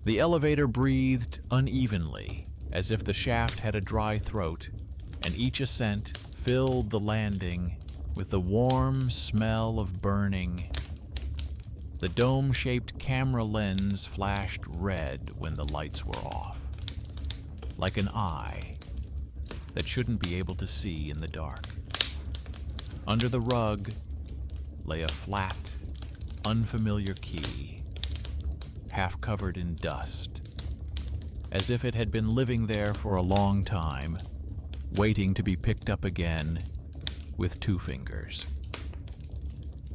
The elevator breathed unevenly, as if the shaft had a dry throat, and each ascent filled the landing with the warm smell of burning. The dome-shaped camera lens flashed red when the lights were off, like an eye that shouldn't be able to see in the dark. Under the rug lay a flat, unfamiliar key, half covered in dust, as if it had been living there for a long time, waiting to be picked up again with 2 fingers.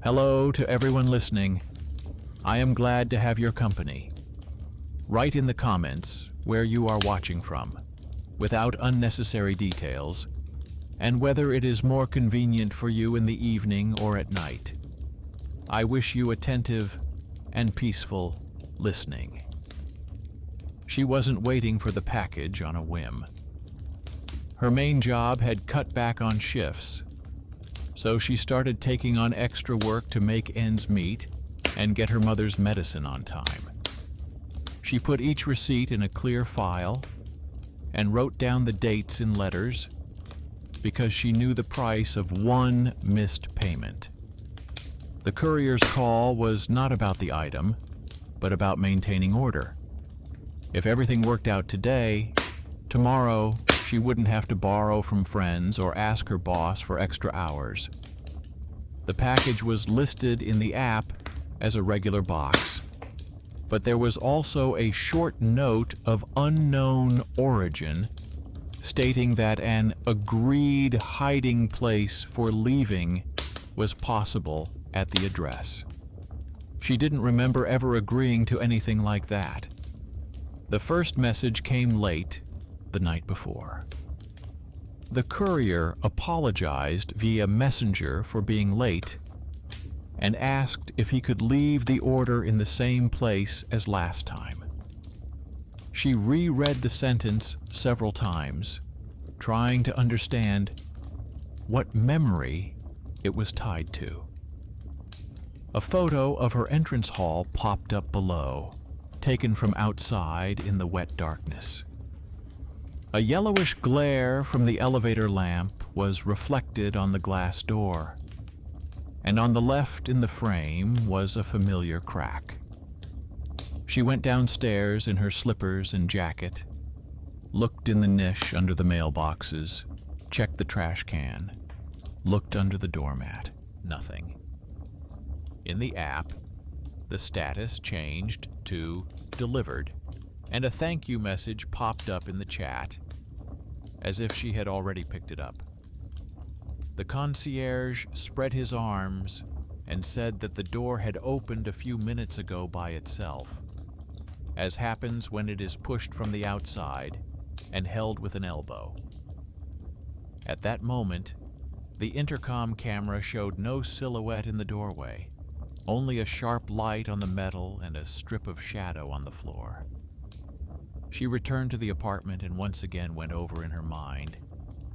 Hello to everyone listening. I am glad to have your company. Write in the comments where you are watching from, without unnecessary details, and whether it is more convenient for you in the evening or at night. I wish you attentive and peaceful listening. She wasn't waiting for the package on a whim. Her main job had cut back on shifts, so she started taking on extra work to make ends meet and get her mother's medicine on time. She put each receipt in a clear file and wrote down the dates in letters because she knew the price of one missed payment. The courier's call was not about the item, but about maintaining order. If everything worked out today, tomorrow she wouldn't have to borrow from friends or ask her boss for extra hours. The package was listed in the app as a regular box, but there was also a short note of unknown origin stating that an agreed hiding place for leaving was possible at the address. She didn't remember ever agreeing to anything like that. The first message came late the night before. The courier apologized via messenger for being late and asked if he could leave the order in the same place as last time. She reread the sentence several times, trying to understand what memory it was tied to. A photo of her entrance hall popped up below, taken from outside in the wet darkness. A yellowish glare from the elevator lamp was reflected on the glass door, and on the left in the frame was a familiar crack. She went downstairs in her slippers and jacket, looked in the niche under the mailboxes, checked the trash can, looked under the doormat. Nothing. In the app, the status changed to delivered, and a thank you message popped up in the chat, as if she had already picked it up. The concierge spread his arms and said that the door had opened a few minutes ago by itself, as happens when it is pushed from the outside and held with an elbow. At that moment, the intercom camera showed no silhouette in the doorway, only a sharp light on the metal and a strip of shadow on the floor. She returned to the apartment and once again went over in her mind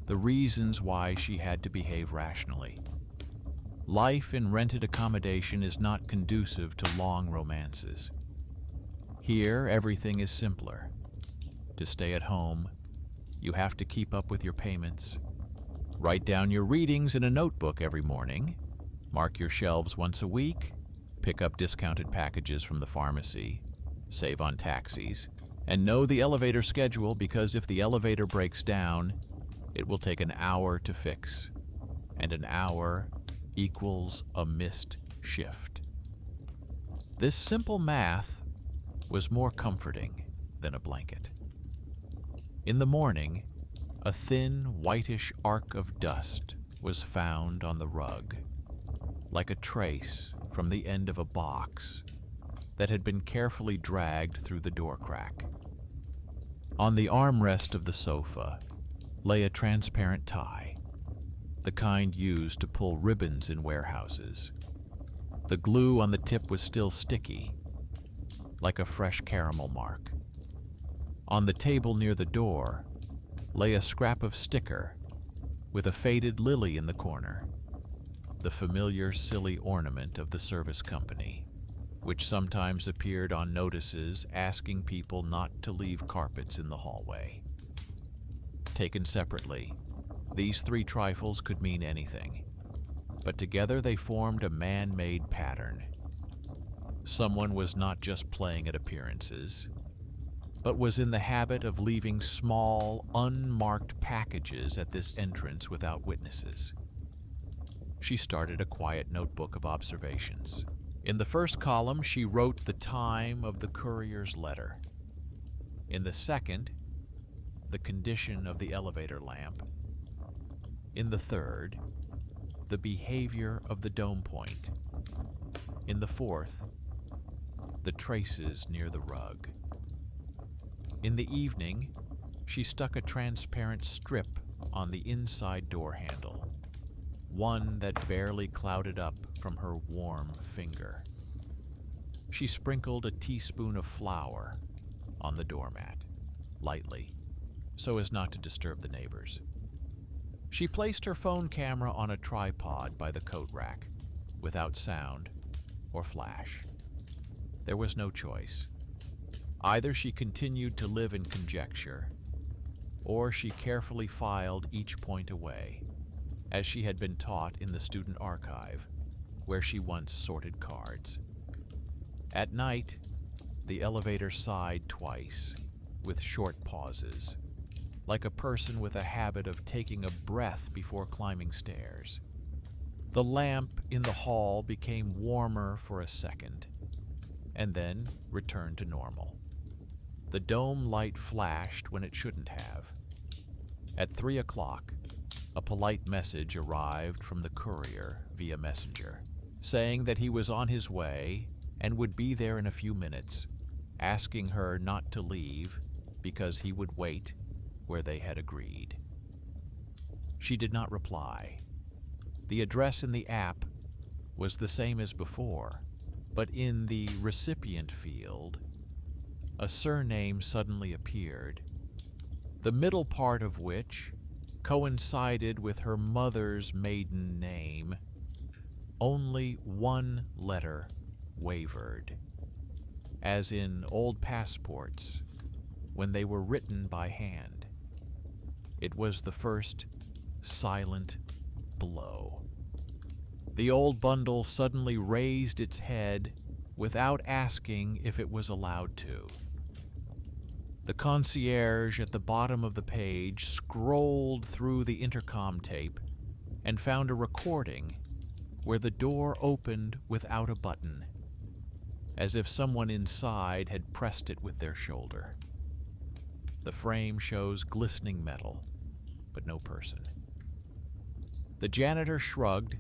the reasons why she had to behave rationally. Life in rented accommodation is not conducive to long romances. Here, everything is simpler. To stay at home, you have to keep up with your payments, write down your readings in a notebook every morning, mark your shelves once a week, pick up discounted packages from the pharmacy, save on taxis, and know the elevator schedule because if the elevator breaks down, it will take an hour to fix, and an hour equals a missed shift. This simple math was more comforting than a blanket. In the morning, a thin, whitish arc of dust was found on the rug, like a trace from the end of a box that had been carefully dragged through the door crack. On the armrest of the sofa lay a transparent tie, the kind used to pull ribbons in warehouses. The glue on the tip was still sticky, like a fresh caramel mark. On the table near the door lay a scrap of sticker with a faded lily in the corner, the familiar silly ornament of the service company. which sometimes appeared on notices asking people not to leave carpets in the hallway. Taken separately, these three trifles could mean anything, but together they formed a man-made pattern. Someone was not just playing at appearances, but was in the habit of leaving small, unmarked packages at this entrance without witnesses. She started a quiet notebook of observations. In the first column, she wrote the time of the courier's letter. In the second, the condition of the elevator lamp. In the third, the behavior of the dome point. In the fourth, the traces near the rug. In the evening, she stuck a transparent strip on the inside door handle, one that barely clouded up from her warm finger. She sprinkled a teaspoon of flour on the doormat, lightly, so as not to disturb the neighbors. She placed her phone camera on a tripod by the coat rack, without sound or flash. There was no choice. Either she continued to live in conjecture, or she carefully filed each point away, as she had been taught in the student archive, where she once sorted cards. At night, the elevator sighed twice, with short pauses, like a person with a habit of taking a breath before climbing stairs. The lamp in the hall became warmer for a second, and then returned to normal. The dome light flashed when it shouldn't have. At 3 o'clock, a polite message arrived from the courier via messenger, saying that he was on his way and would be there in a few minutes, asking her not to leave because he would wait where they had agreed. She did not reply. The address in the app was the same as before, but in the recipient field, a surname suddenly appeared, the middle part of which coincided with her mother's maiden name. Only one letter wavered, as in old passports when they were written by hand. It was the first silent blow. The old bundle suddenly raised its head without asking if it was allowed to. The concierge at the bottom of the page scrolled through the intercom tape and found a recording where the door opened without a button, as if someone inside had pressed it with their shoulder. The frame shows glistening metal, but no person. The janitor shrugged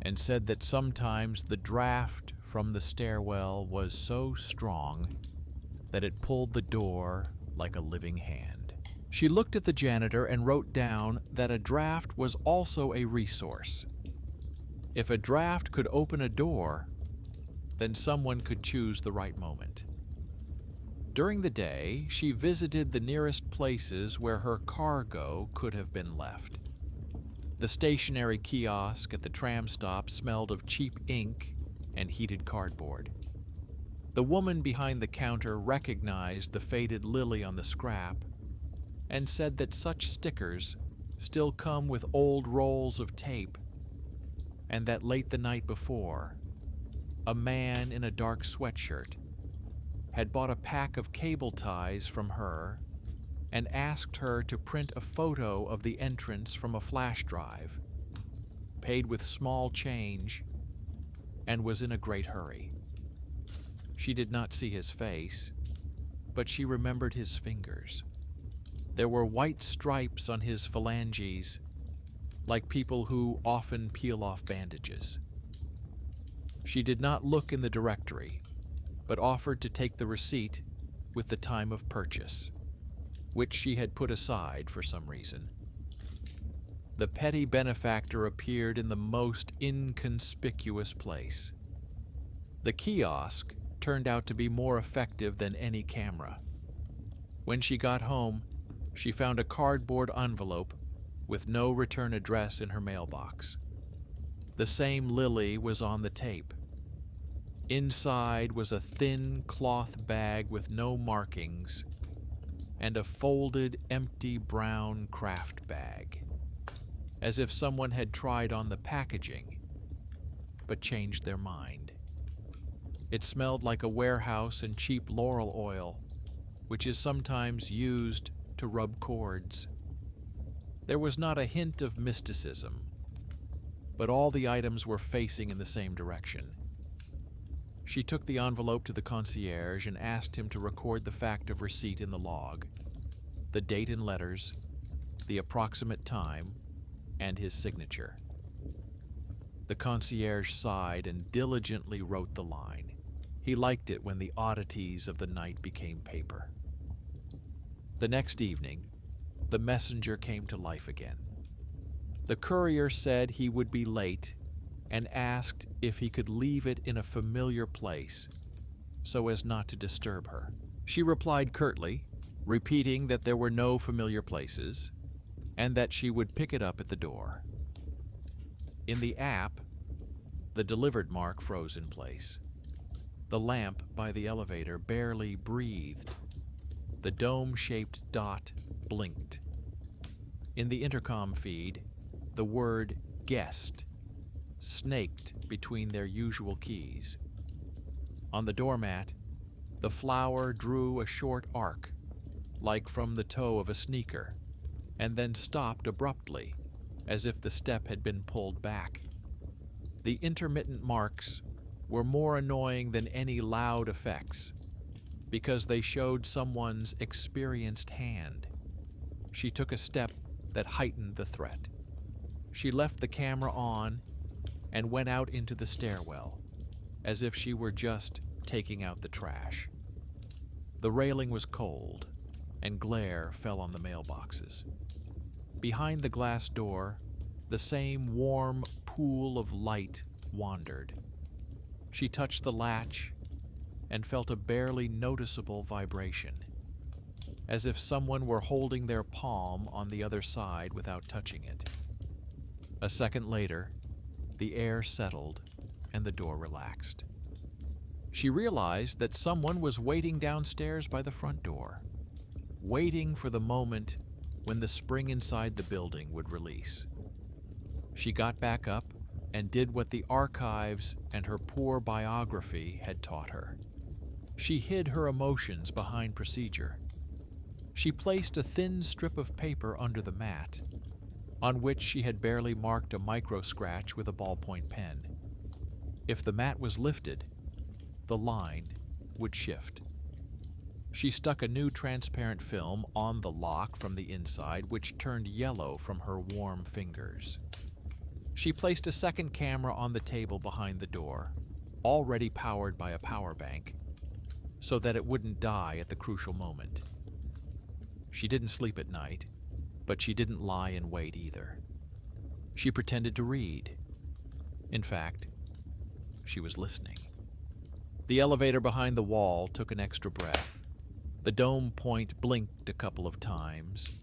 and said that sometimes the draft from the stairwell was so strong that it pulled the door like a living hand. She looked at the janitor and wrote down that a draft was also a resource. If a draft could open a door, then someone could choose the right moment. During the day, she visited the nearest places where her cargo could have been left. The stationary kiosk at the tram stop smelled of cheap ink and heated cardboard. The woman behind the counter recognized the faded lily on the scrap and said that such stickers still come with old rolls of tape, and that late the night before, a man in a dark sweatshirt had bought a pack of cable ties from her and asked her to print a photo of the entrance from a flash drive, paid with small change, and was in a great hurry. She did not see his face, but she remembered his fingers. There were white stripes on his phalanges, like people who often peel off bandages. She did not look in the directory, but offered to take the receipt with the time of purchase, which she had put aside for some reason. The petty benefactor appeared in the most inconspicuous place. The kiosk turned out to be more effective than any camera. When she got home, she found a cardboard envelope with no return address in her mailbox. The same lily was on the tape. Inside was a thin cloth bag with no markings and a folded, empty brown craft bag, as if someone had tried on the packaging but changed their mind. It smelled like a warehouse and cheap laurel oil, which is sometimes used to rub cords. There was not a hint of mysticism, but all the items were facing in the same direction. She took the envelope to the concierge and asked him to record the fact of receipt in the log, the date in letters, the approximate time, and his signature. The concierge sighed and diligently wrote the line. He liked it when the oddities of the night became paper. The next evening, the messenger came to life again. The courier said he would be late and asked if he could leave it in a familiar place so as not to disturb her. She replied curtly, repeating that there were no familiar places and that she would pick it up at the door. In the app, the delivered mark froze in place. The lamp by the elevator barely breathed. The dome-shaped dot blinked. In the intercom feed, the word guest snaked between their usual keys. On the doormat, the flower drew a short arc, like from the toe of a sneaker, and then stopped abruptly, as if the step had been pulled back. The intermittent marks were more annoying than any loud effects, because they showed someone's experienced hand. She took a step that heightened the threat. She left the camera on and went out into the stairwell, as if she were just taking out the trash. The railing was cold, and glare fell on the mailboxes. Behind the glass door, the same warm pool of light wandered. She touched the latch and felt a barely noticeable vibration, as if someone were holding their palm on the other side without touching it. A second later, the air settled and the door relaxed. She realized that someone was waiting downstairs by the front door, waiting for the moment when the spring inside the building would release. She got back up and did what the archives and her poor biography had taught her. She hid her emotions behind procedure. She placed a thin strip of paper under the mat, on which she had barely marked a micro-scratch with a ballpoint pen. If the mat was lifted, the line would shift. She stuck a new transparent film on the lock from the inside, which turned yellow from her warm fingers. She placed a second camera on the table behind the door, already powered by a power bank, so that it wouldn't die at the crucial moment. She didn't sleep at night, but she didn't lie in wait either. She pretended to read. In fact, she was listening. The elevator behind the wall took an extra breath. The dome point blinked a couple of times,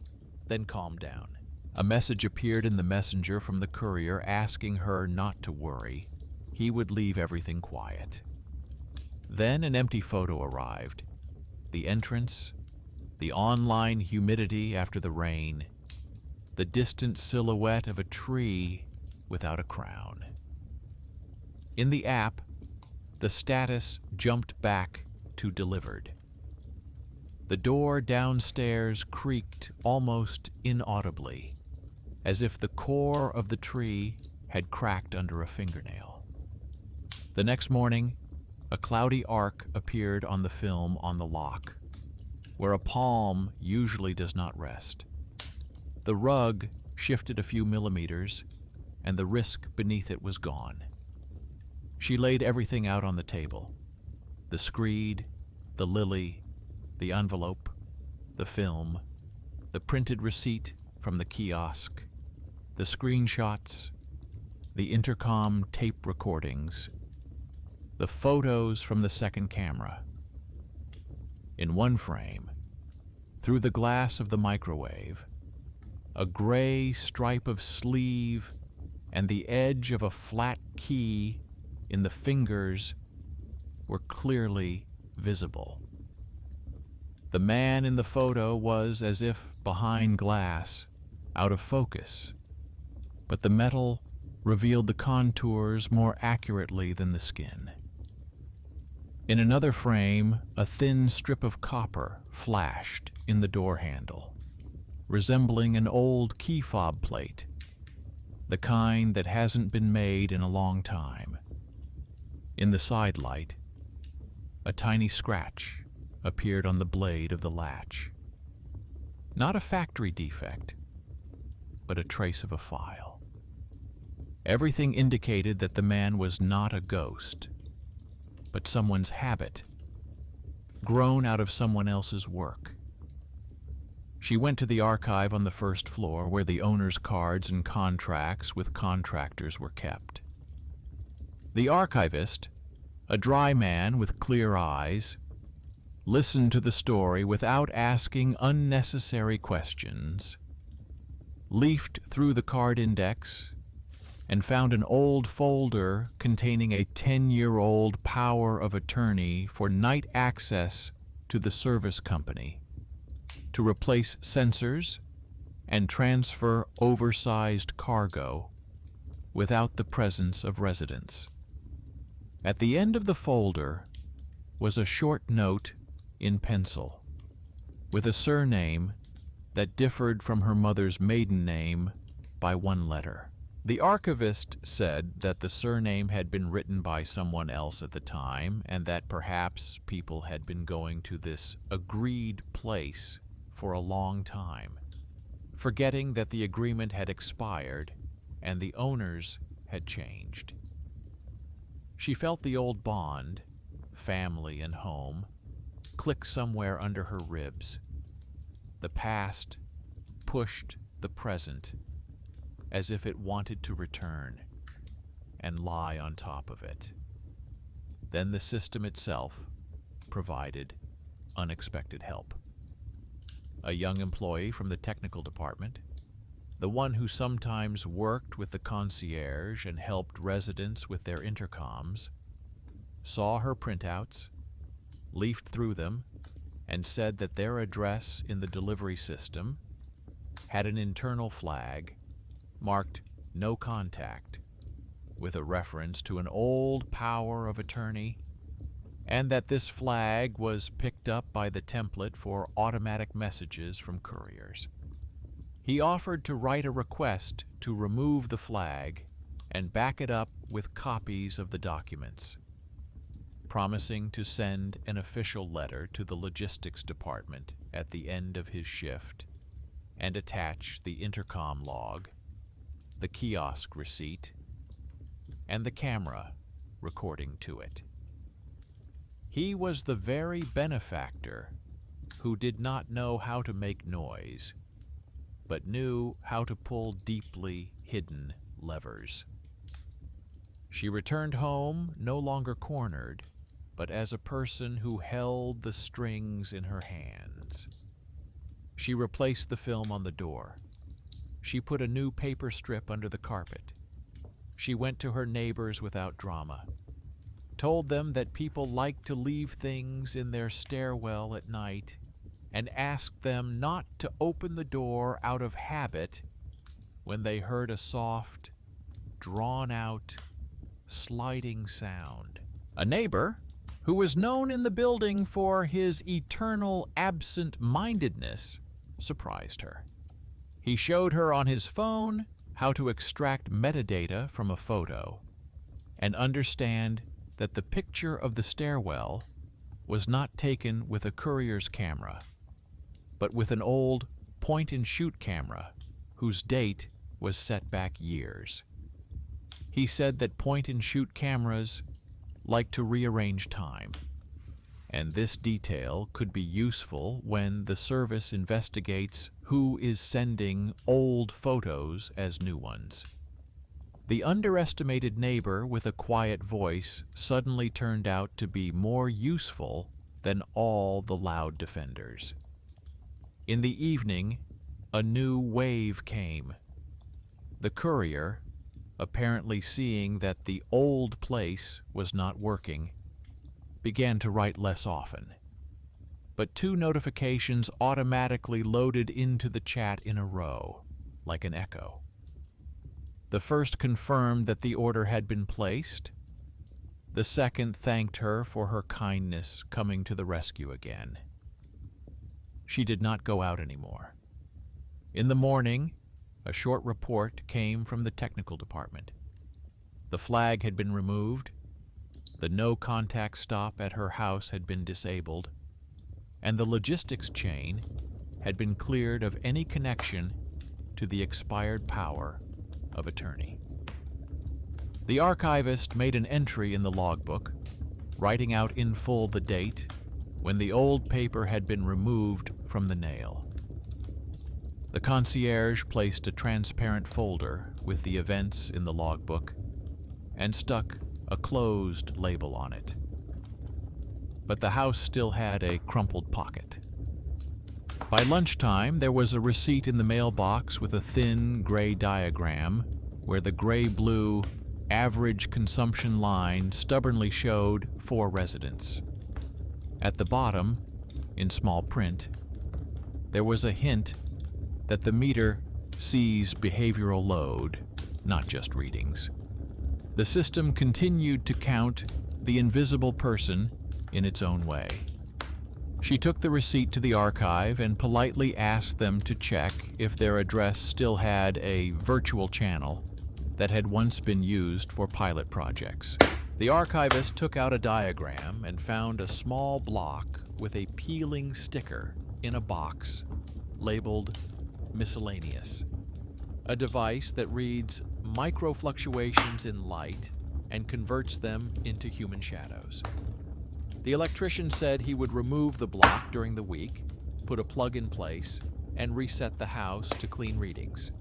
then calmed down. A message appeared in the messenger from the courier asking her not to worry. He would leave everything quiet. Then an empty photo arrived. The entrance, the online humidity after the rain, the distant silhouette of a tree without a crown. In the app, the status jumped back to delivered. The door downstairs creaked almost inaudibly, as if the core of the tree had cracked under a fingernail. The next morning, a cloudy arc appeared on the film on the lock, where a palm usually does not rest. The rug shifted a few millimeters, and the risk beneath it was gone. She laid everything out on the table: the screed, the lily, the envelope, the film, the printed receipt from the kiosk, the screenshots, the intercom tape recordings, the photos from the second camera. In one frame, through the glass of the microwave, a gray stripe of sleeve and the edge of a flat key in the fingers were clearly visible. The man in the photo was as if behind glass, out of focus, but the metal revealed the contours more accurately than the skin. In another frame, a thin strip of copper flashed in the door handle, resembling an old key fob plate, the kind that hasn't been made in a long time. In the side light, a tiny scratch appeared on the blade of the latch. Not a factory defect, but a trace of a file. Everything indicated that the man was not a ghost, but someone's habit, grown out of someone else's work. She went to the archive on the first floor where the owner's cards and contracts with contractors were kept. The archivist, a dry man with clear eyes, listened to the story without asking unnecessary questions, leafed through the card index, and found an old folder containing a 10-year-old power of attorney for night access to the service company, to replace sensors and transfer oversized cargo without the presence of residents. At the end of the folder was a short note in pencil, with a surname that differed from her mother's maiden name by one letter. The archivist said that the surname had been written by someone else at the time, and that perhaps people had been going to this agreed place for a long time, forgetting that the agreement had expired and the owners had changed. She felt the old bond, family and home, click somewhere under her ribs. The past pushed the present as if it wanted to return and lie on top of it. Then the system itself provided unexpected help. A young employee from the technical department, the one who sometimes worked with the concierge and helped residents with their intercoms, saw her printouts, leafed through them, and said that their address in the delivery system had an internal flag marked "No Contact," with a reference to an old power of attorney, and that this flag was picked up by the template for automatic messages from couriers. He offered to write a request to remove the flag and back it up with copies of the documents, promising to send an official letter to the logistics department at the end of his shift and attach the intercom log, the kiosk receipt, and the camera recording to it. He was the very benefactor who did not know how to make noise, but knew how to pull deeply hidden levers. She returned home no longer cornered, but as a person who held the strings in her hands. She replaced the film on the door. She put a new paper strip under the carpet. She went to her neighbors without drama, told them that people like to leave things in their stairwell at night, and asked them not to open the door out of habit when they heard a soft, drawn-out, sliding sound. A neighbor, who was known in the building for his eternal absent-mindedness, surprised her. He showed her on his phone how to extract metadata from a photo and understand that the picture of the stairwell was not taken with a courier's camera, but with an old point-and-shoot camera whose date was set back years. He said that point-and-shoot cameras like to rearrange time, and this detail could be useful when the service investigates who is sending old photos as new ones. The underestimated neighbor with a quiet voice suddenly turned out to be more useful than all the loud defenders. In the evening, a new wave came. The courier, apparently seeing that the old place was not working, began to write less often, but 2 notifications automatically loaded into the chat in a row, like an echo. The first confirmed that the order had been placed. The second thanked her for her kindness coming to the rescue again. She did not go out anymore. In the morning, a short report came from the technical department. The flag had been removed, the no-contact stop at her house had been disabled, and the logistics chain had been cleared of any connection to the expired power of attorney. The archivist made an entry in the logbook, writing out in full the date when the old paper had been removed from the nail. The concierge placed a transparent folder with the events in the logbook and stuck a closed label on it. But the house still had a crumpled pocket. By lunchtime, there was a receipt in the mailbox with a thin gray diagram where the gray-blue average consumption line stubbornly showed 4 residents. At the bottom, in small print, there was a hint that the meter sees behavioral load, not just readings. The system continued to count the invisible person in its own way. She took the receipt to the archive and politely asked them to check if their address still had a virtual channel that had once been used for pilot projects. The archivist took out a diagram and found a small block with a peeling sticker in a box labeled miscellaneous, a device that reads microfluctuations in light and converts them into human shadows. The electrician said he would remove the block during the week, put a plug in place, and reset the house to clean readings.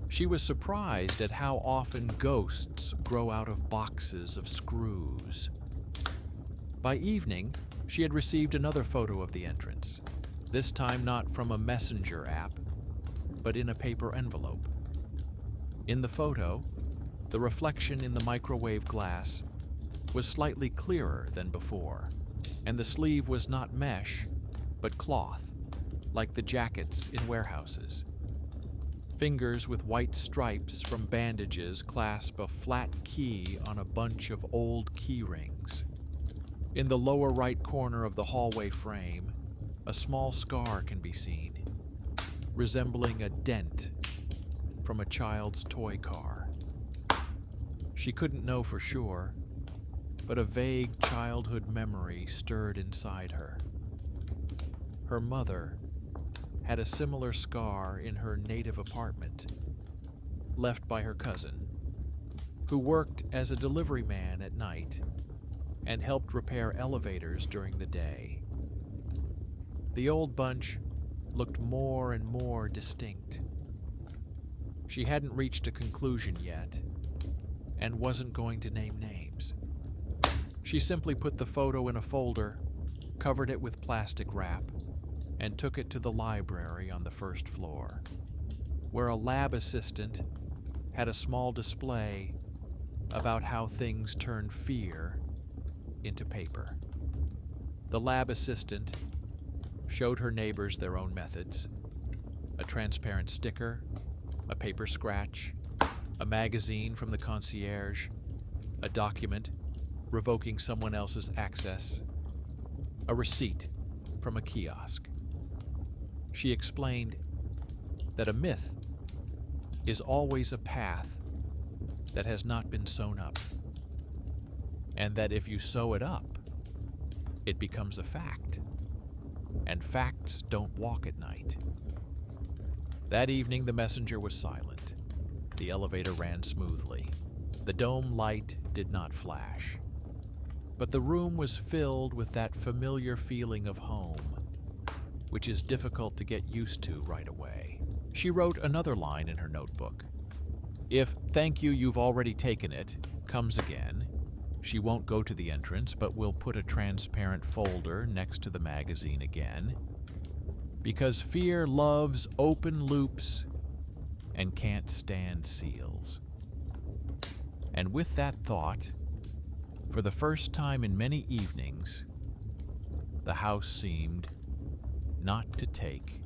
She was surprised at how often ghosts grow out of boxes of screws. By evening, she had received another photo of the entrance, this time not from a messenger app, but in a paper envelope. In the photo, the reflection in the microwave glass was slightly clearer than before, and the sleeve was not mesh, but cloth, like the jackets in warehouses. Fingers with white stripes from bandages clasp a flat key on a bunch of old key rings. In the lower right corner of the hallway frame, a small scar can be seen, resembling a dent from a child's toy car. She couldn't know for sure, but a vague childhood memory stirred inside her. Her mother had a similar scar in her native apartment, left by her cousin, who worked as a delivery man at night and helped repair elevators during the day. The old bunch looked more and more distinct. She hadn't reached a conclusion yet and wasn't going to name names. She simply put the photo in a folder, covered it with plastic wrap, and took it to the library on the first floor, where a lab assistant had a small display about how things turn fear into paper. The lab assistant showed her neighbors their own methods: a transparent sticker, a paper scratch, a magazine from the concierge, a document revoking someone else's access, a receipt from a kiosk. She explained that a myth is always a path that has not been sewn up, and that if you sew it up, it becomes a fact, and facts don't walk at night. That evening, the messenger was silent. The elevator ran smoothly. The dome light did not flash. But the room was filled with that familiar feeling of home, which is difficult to get used to right away. She wrote another line in her notebook. If "thank you, you've already taken it" comes again, she won't go to the entrance, but will put a transparent folder next to the magazine again, because fear loves open loops and can't stand seals. And with that thought, For the first time in many evenings, the house seemed not to take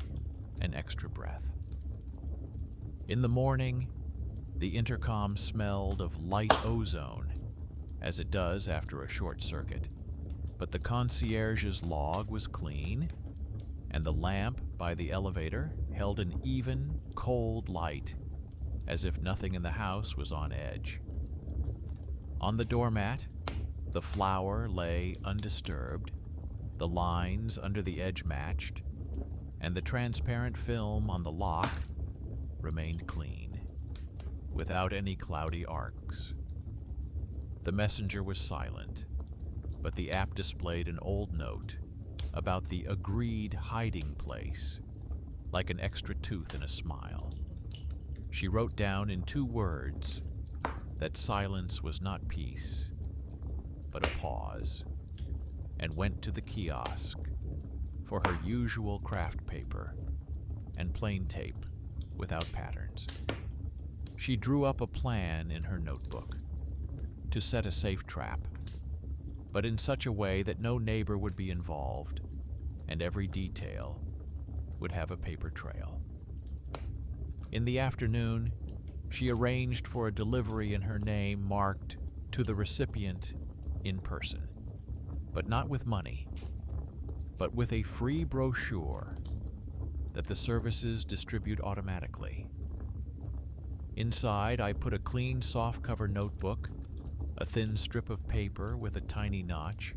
an extra breath. In the morning, the intercom smelled of light ozone, as it does after a short circuit, but the concierge's log was clean, and the lamp by the elevator held an even, cold light, as if nothing in the house was on edge. On the doormat, the flour lay undisturbed, the lines under the edge matched, and the transparent film on the lock remained clean, without any cloudy arcs. The messenger was silent, but the app displayed an old note about the agreed hiding place, like an extra tooth in a smile. She wrote down in 2 words that silence was not peace, but a pause, and went to the kiosk for her usual craft paper and plain tape without patterns. She drew up a plan in her notebook to set a safe trap, but in such a way that no neighbor would be involved and every detail would have a paper trail. In the afternoon, she arranged for a delivery in her name marked to the recipient in person, but not with money, but with a free brochure that the services distribute automatically. Inside, I put a clean softcover notebook, a thin strip of paper with a tiny notch,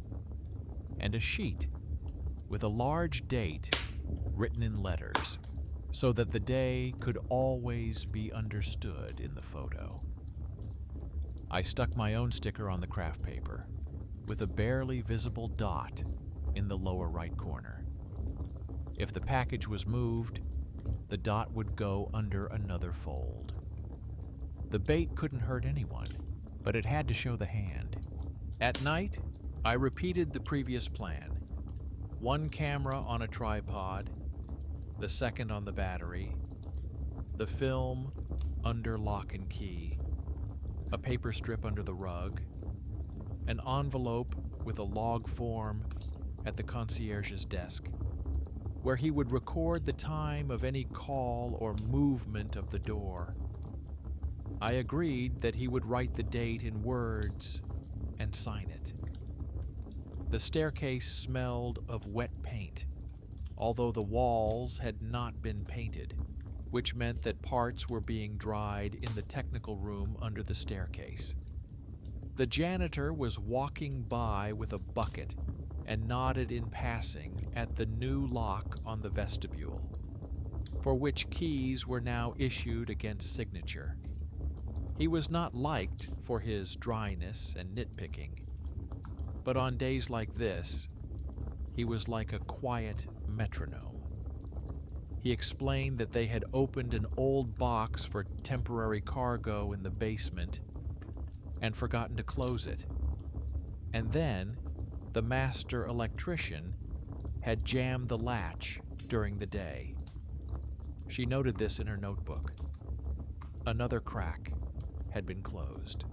and a sheet with a large date written in letters so that the day could always be understood in the photo. I stuck my own sticker on the craft paper with a barely visible dot in the lower right corner. If the package was moved, the dot would go under another fold. The bait couldn't hurt anyone, but it had to show the hand. At night, I repeated the previous plan. 1 camera on a tripod, the second on the battery, the film under lock and key, a paper strip under the rug, an envelope with a log form at the concierge's desk, where he would record the time of any call or movement of the door. I agreed that he would write the date in words and sign it. The staircase smelled of wet paint, although the walls had not been painted, which meant that parts were being dried in the technical room under the staircase. The janitor was walking by with a bucket and nodded in passing at the new lock on the vestibule, for which keys were now issued against signature. He was not liked for his dryness and nitpicking, but on days like this, he was like a quiet metronome. He explained that they had opened an old box for temporary cargo in the basement and forgotten to close it. And then, the master electrician had jammed the latch during the day. She noted this in her notebook. Another crack had been closed,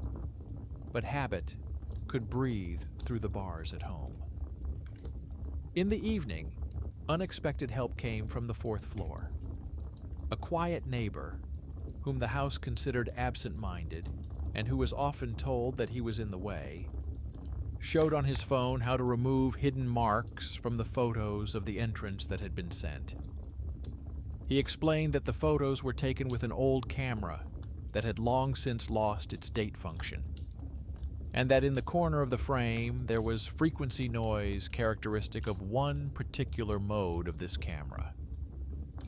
but habit could breathe through the bars at home. In the evening, unexpected help came from the 4th floor. A quiet neighbor, whom the house considered absent-minded and who was often told that he was in the way, showed on his phone how to remove hidden marks from the photos of the entrance that had been sent. He explained that the photos were taken with an old camera that had long since lost its date function, and that in the corner of the frame there was frequency noise characteristic of one particular mode of this camera.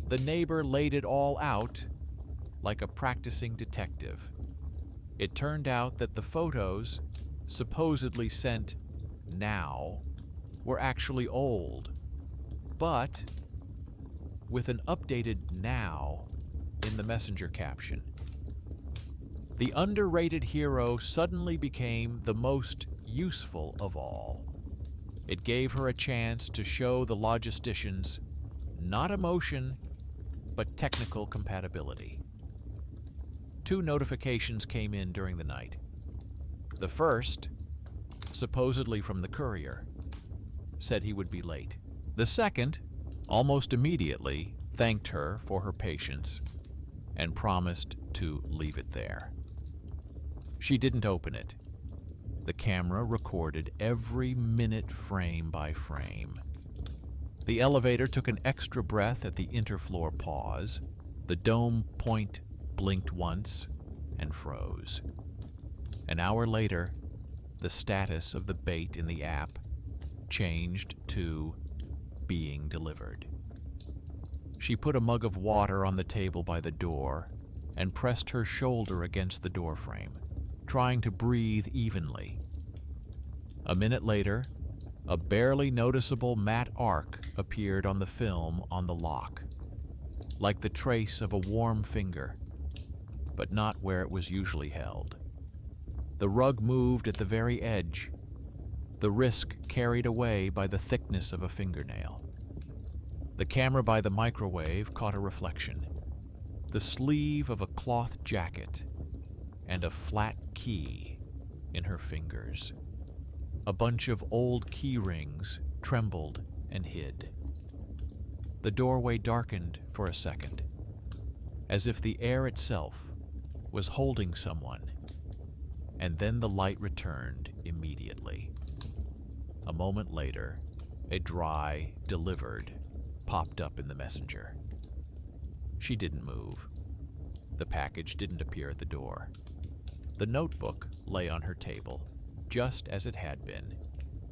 The neighbor laid it all out like a practicing detective. It turned out that the photos, supposedly sent now, were actually old, but with an updated now in the messenger caption. The underrated hero suddenly became the most useful of all. It gave her a chance to show the logisticians not emotion, but technical compatibility. 2 notifications came in during the night. The first, supposedly from the courier, said he would be late. The second, almost immediately, thanked her for her patience and promised to leave it there. She didn't open it. The camera recorded every minute frame by frame. The elevator took an extra breath at the interfloor pause. The dome point blinked once and froze. An hour later, the status of the bait in the app changed to being delivered. She put a mug of water on the table by the door and pressed her shoulder against the doorframe, trying to breathe evenly. A minute later, a barely noticeable matte arc appeared on the film on the lock, like the trace of a warm finger, but not where it was usually held. The rug moved at the very edge, the wrist carried away by the thickness of a fingernail. The camera by the microwave caught a reflection, the sleeve of a cloth jacket, and a flat key in her fingers. A bunch of old key rings trembled and hid. The doorway darkened for a second, as if the air itself was holding someone, and then the light returned immediately. A moment later, a dry "delivered" popped up in the messenger. She didn't move. The package didn't appear at the door. The notebook lay on her table, just as it had been,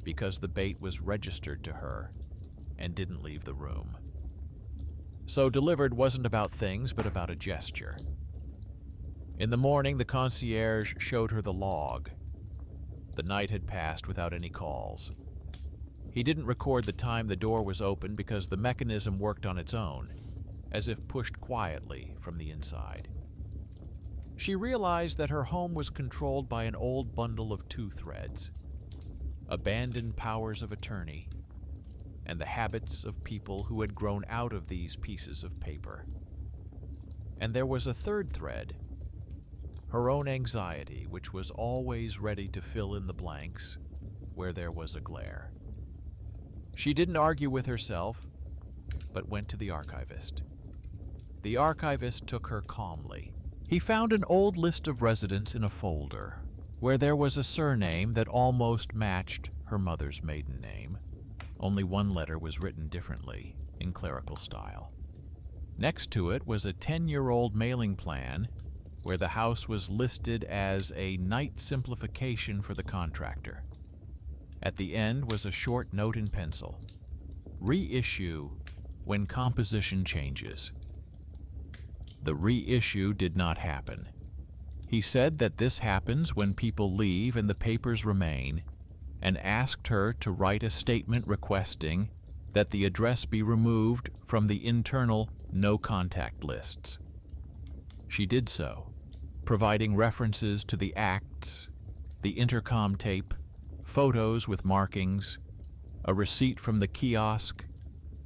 because the bait was registered to her and didn't leave the room. So delivered wasn't about things, but about a gesture. In the morning, the concierge showed her the log. The night had passed without any calls. He didn't record the time the door was open because the mechanism worked on its own, as if pushed quietly from the inside. She realized that her home was controlled by an old bundle of two threads: abandoned powers of attorney and the habits of people who had grown out of these pieces of paper. And there was a third thread: her own anxiety, which was always ready to fill in the blanks where there was a glare. She didn't argue with herself, but went to the archivist. The archivist took her calmly. He found an old list of residents in a folder, where there was a surname that almost matched her mother's maiden name. Only one letter was written differently, in clerical style. Next to it was a 10-year-old mailing plan where the house was listed as a night simplification for the contractor. At the end was a short note in pencil: reissue when composition changes. The reissue did not happen. He said that this happens when people leave and the papers remain, and asked her to write a statement requesting that the address be removed from the internal no-contact lists. She did so, providing references to the acts, the intercom tape, photos with markings, a receipt from the kiosk,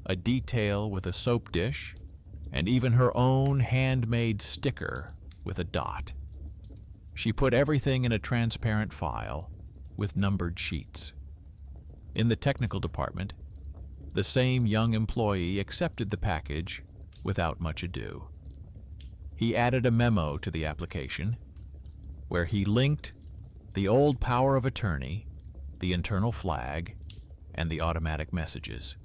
a detail with a soap dish, and even her own handmade sticker with a dot. She put everything in a transparent file with numbered sheets. In the technical department, the same young employee accepted the package without much ado. He added a memo to the application where he linked the old power of attorney, the internal flag, and the automatic messages.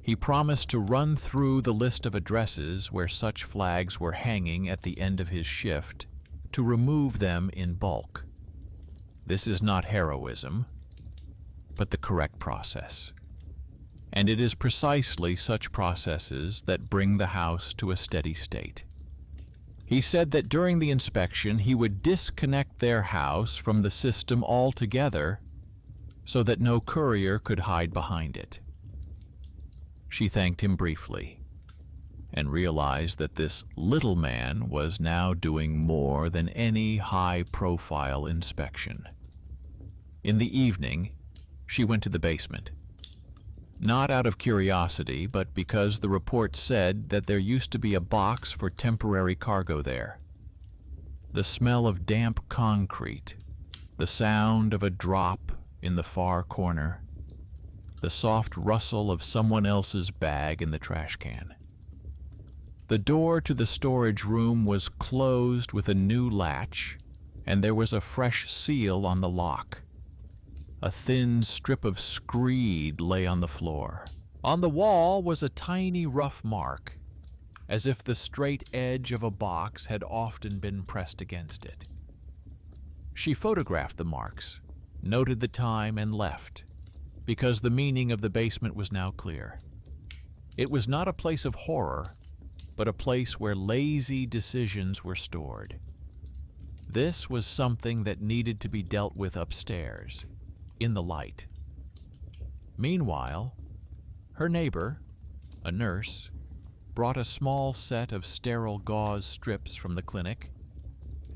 He promised to run through the list of addresses where such flags were hanging at the end of his shift to remove them in bulk. This is not heroism, but the correct process. And it is precisely such processes that bring the house to a steady state. He said that during the inspection he would disconnect their house from the system altogether so that no courier could hide behind it. She thanked him briefly and realized that this little man was now doing more than any high-profile inspection. In the evening, she went to the basement. Not out of curiosity, but because the report said that there used to be a box for temporary cargo there. The smell of damp concrete, the sound of a drop in the far corner, the soft rustle of someone else's bag in the trash can. The door to the storage room was closed with a new latch, and there was a fresh seal on the lock. A thin strip of screed lay on the floor. On the wall was a tiny rough mark, as if the straight edge of a box had often been pressed against it. She photographed the marks, noted the time, and left, because the meaning of the basement was now clear. It was not a place of horror, but a place where lazy decisions were stored. This was something that needed to be dealt with upstairs, in the light. Meanwhile, her neighbor, a nurse, brought a small set of sterile gauze strips from the clinic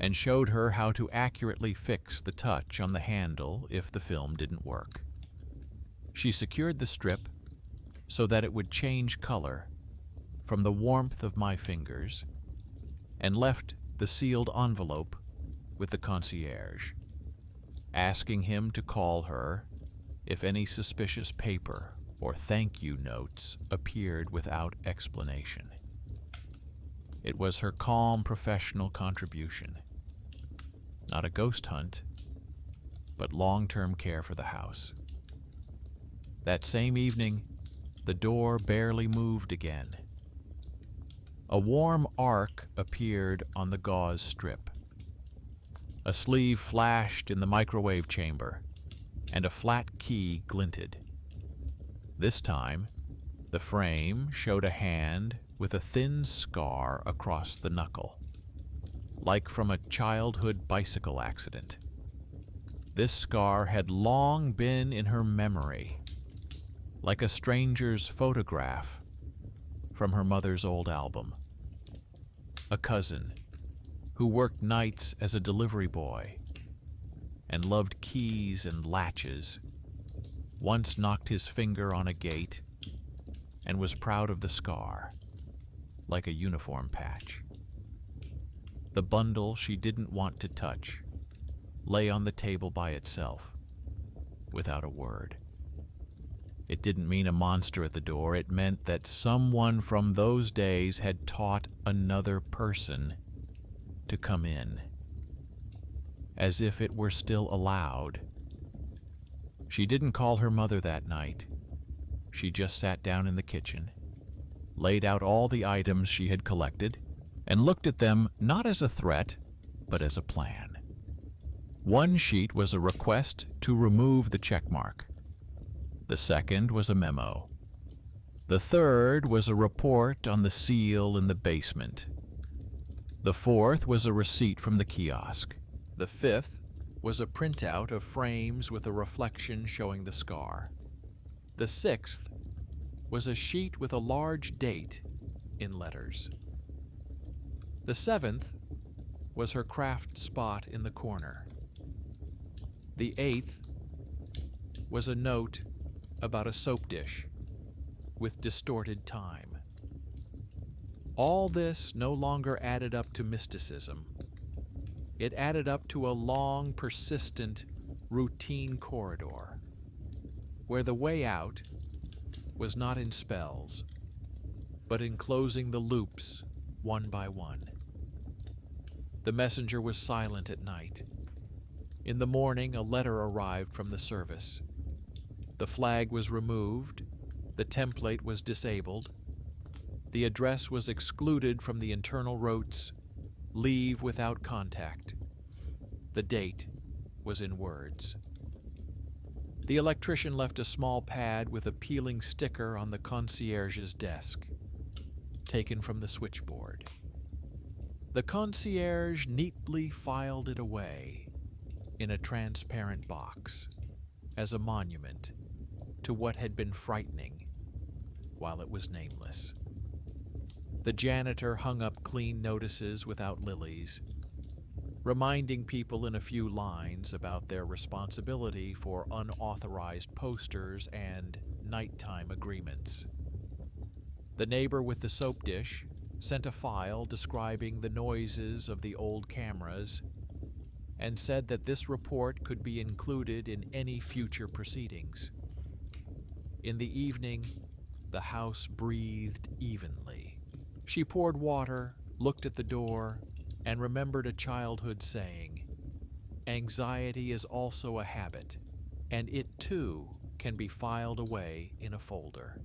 and showed her how to accurately fix the touch on the handle if the film didn't work. She secured the strip so that it would change color from the warmth of my fingers, and left the sealed envelope with the concierge, asking him to call her if any suspicious paper or thank you notes appeared without explanation. It was her calm professional contribution. Not a ghost hunt, but long-term care for the house. That same evening, the door barely moved again. A warm arc appeared on the gauze strip. A sleeve flashed in the microwave chamber, and a flat key glinted. This time, the frame showed a hand with a thin scar across the knuckle, like from a childhood bicycle accident. This scar had long been in her memory, like a stranger's photograph from her mother's old album. A cousin who worked nights as a delivery boy and loved keys and latches once knocked his finger on a gate and was proud of the scar, like a uniform patch. The bundle she didn't want to touch lay on the table by itself, without a word. It didn't mean a monster at the door. It meant that someone from those days had taught another person to come in, as if it were still allowed. She didn't call her mother that night. She just sat down in the kitchen, laid out all the items she had collected, and looked at them not as a threat, but as a plan. One sheet was a request to remove the checkmark. The second was a memo. The third was a report on the seal in the basement. The fourth was a receipt from the kiosk. The fifth was a printout of frames with a reflection showing the scar. The sixth was a sheet with a large date in letters. The seventh was her craft spot in the corner. The eighth was a note about a soap dish with distorted time. All this no longer added up to mysticism. It added up to a long, persistent, routine corridor, where the way out was not in spells, but in closing the loops one by one. The messenger was silent at night. In the morning, a letter arrived from the service. The flag was removed, the template was disabled, the address was excluded from the internal routes, leave without contact. The date was in words. The electrician left a small pad with a peeling sticker on the concierge's desk, taken from the switchboard. The concierge neatly filed it away in a transparent box as a monument to what had been frightening while it was nameless. The janitor hung up clean notices without lilies, reminding people in a few lines about their responsibility for unauthorized posters and nighttime agreements. The neighbor with the soap dish sent a file describing the noises of the old cameras and said that this report could be included in any future proceedings. In the evening, the house breathed evenly. She poured water, looked at the door, and remembered a childhood saying, "Anxiety is also a habit, and it too can be filed away in a folder."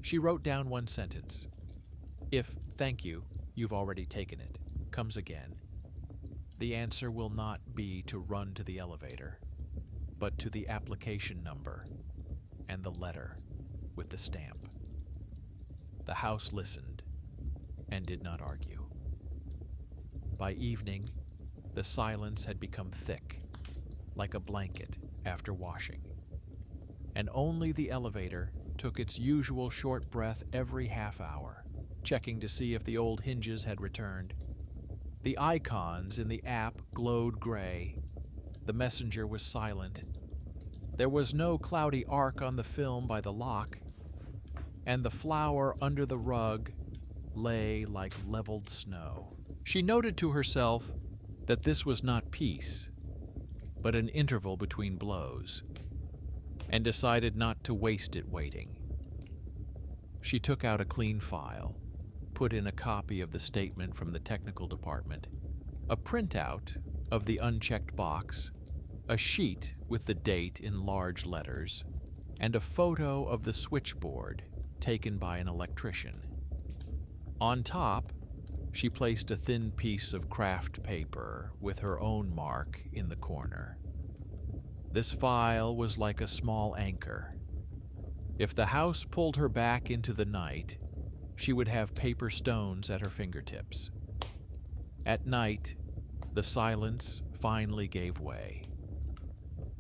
She wrote down one sentence. If "thank you, you've already taken it" comes again, the answer will not be to run to the elevator, but to the application number and the letter with the stamp. The house listened and did not argue. By evening, the silence had become thick, like a blanket after washing, and only the elevator took its usual short breath every half hour, checking to see if the old hinges had returned. The icons in the app glowed gray. The messenger was silent. There was no cloudy arc on the film by the lock, and the flour under the rug lay like leveled snow. She noted to herself that this was not peace, but an interval between blows, and decided not to waste it waiting. She took out a clean file, put in a copy of the statement from the technical department, a printout of the unchecked box, a sheet with the date in large letters, and a photo of the switchboard taken by an electrician. On top, she placed a thin piece of craft paper with her own mark in the corner. This file was like a small anchor. If the house pulled her back into the night, she would have paper stones at her fingertips. At night, the silence finally gave way.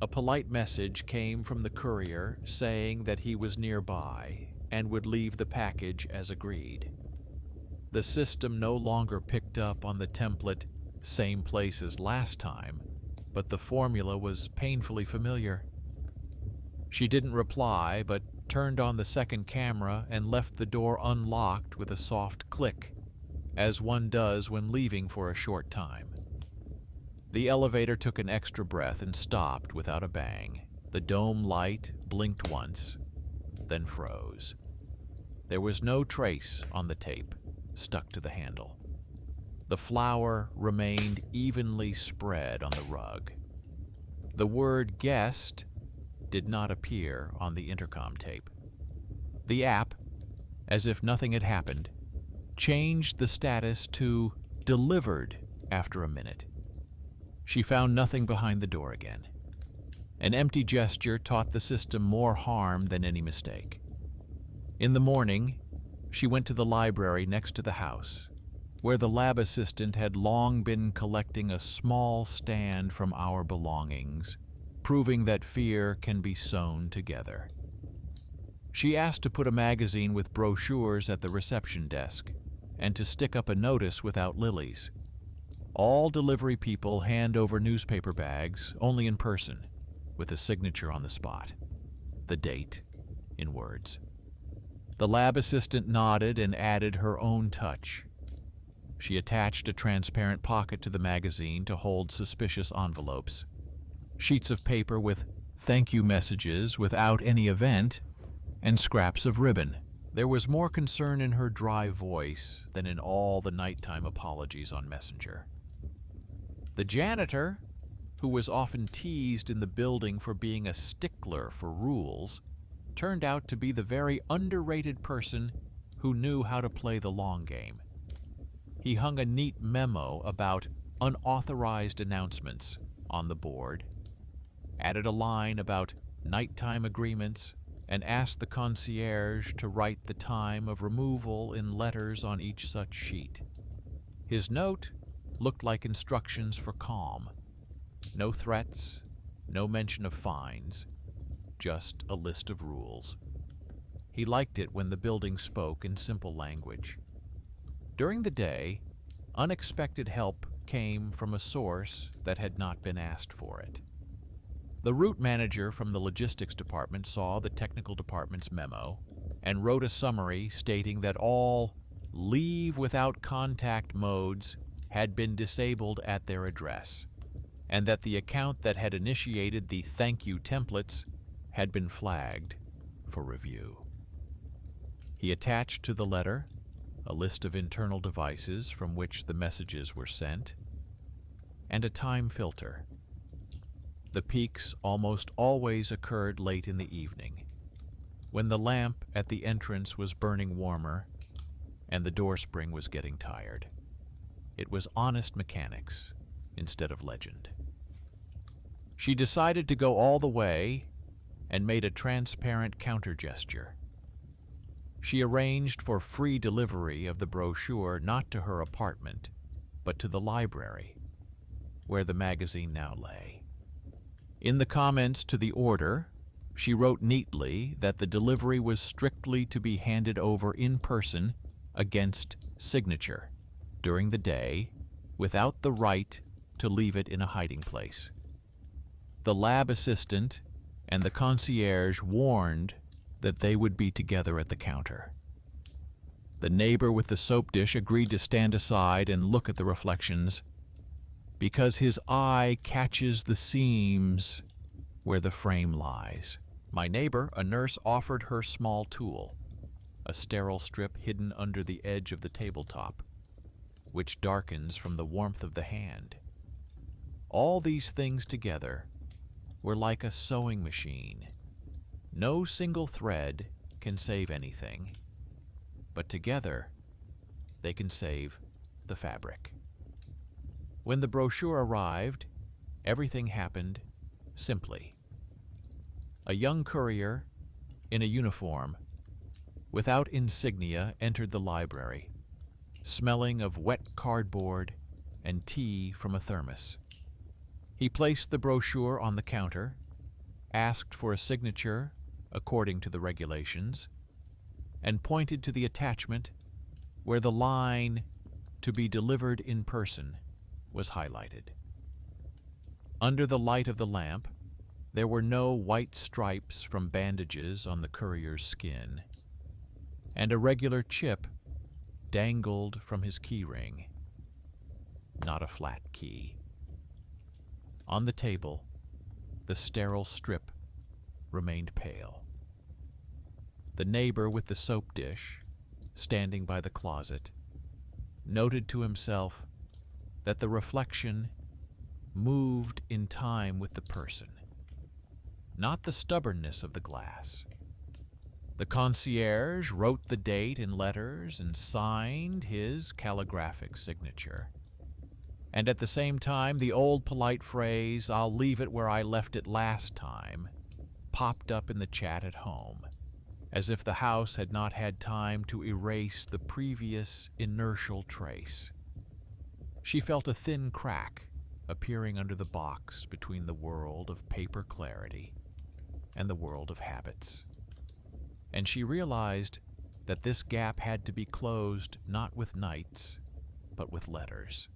A polite message came from the courier saying that he was nearby and would leave the package as agreed. The system no longer picked up on the template "same place as last time," but the formula was painfully familiar. She didn't reply, but turned on the second camera and left the door unlocked with a soft click, as one does when leaving for a short time. The elevator took an extra breath and stopped without a bang. The dome light blinked once, then froze. There was no trace on the tape stuck to the handle. The flour remained evenly spread on the rug. The word "guest" did not appear on the intercom tape. The app, as if nothing had happened, changed the status to "delivered" after a minute. She found nothing behind the door again. An empty gesture taught the system more harm than any mistake. In the morning, she went to the library next to the house, where the lab assistant had long been collecting a small stand from our belongings, proving that fear can be sewn together. She asked to put a magazine with brochures at the reception desk, and to stick up a notice without lilies. All delivery people hand over newspaper bags only in person, with a signature on the spot. The date, in words. The lab assistant nodded and added her own touch. She attached a transparent pocket to the magazine to hold suspicious envelopes, sheets of paper with thank you messages without any event, and scraps of ribbon. There was more concern in her dry voice than in all the nighttime apologies on Messenger. The janitor, who was often teased in the building for being a stickler for rules, turned out to be the very underrated person who knew how to play the long game. He hung a neat memo about unauthorized announcements on the board, added a line about nighttime agreements, and asked the concierge to write the time of removal in letters on each such sheet. His note looked like instructions for calm. No threats, no mention of fines, just a list of rules. He liked it when the building spoke in simple language. During the day, unexpected help came from a source that had not been asked for it. The route manager from the logistics department saw the technical department's memo and wrote a summary stating that all leave without contact modes had been disabled at their address, and that the account that had initiated the thank you templates had been flagged for review. He attached to the letter a list of internal devices from which the messages were sent, and a time filter. The peaks almost always occurred late in the evening, when the lamp at the entrance was burning warmer and the door spring was getting tired. It was honest mechanics instead of legend. She decided to go all the way and made a transparent counter gesture. She arranged for free delivery of the brochure not to her apartment, but to the library, where the magazine now lay. In the comments to the order, she wrote neatly that the delivery was strictly to be handed over in person against signature during the day, without the right to leave it in a hiding place. The lab assistant and the concierge warned that they would be together at the counter. The neighbor with the soap dish agreed to stand aside and look at the reflections, because his eye catches the seams where the frame lies. My neighbor, a nurse, offered her small tool, a sterile strip hidden under the edge of the tabletop, which darkens from the warmth of the hand. All these things together were like a sewing machine. No single thread can save anything, but together they can save the fabric. When the brochure arrived, everything happened simply. A young courier in a uniform, without insignia, entered the library, smelling of wet cardboard and tea from a thermos. He placed the brochure on the counter, asked for a signature according to the regulations, and pointed to the attachment where the line "to be delivered in person" was highlighted. Under the light of the lamp, there were no white stripes from bandages on the courier's skin, and a regular chip dangled from his keyring, not a flat key. On the table, the sterile strip remained pale. The neighbor with the soap dish, standing by the closet, noted to himself that the reflection moved in time with the person, not the stubbornness of the glass. The concierge wrote the date in letters and signed his calligraphic signature. And at the same time, the old polite phrase, "I'll leave it where I left it last time," popped up in the chat at home, as if the house had not had time to erase the previous inertial trace. She felt a thin crack appearing under the box between the world of paper clarity and the world of habits. And she realized that this gap had to be closed not with nights, but with letters.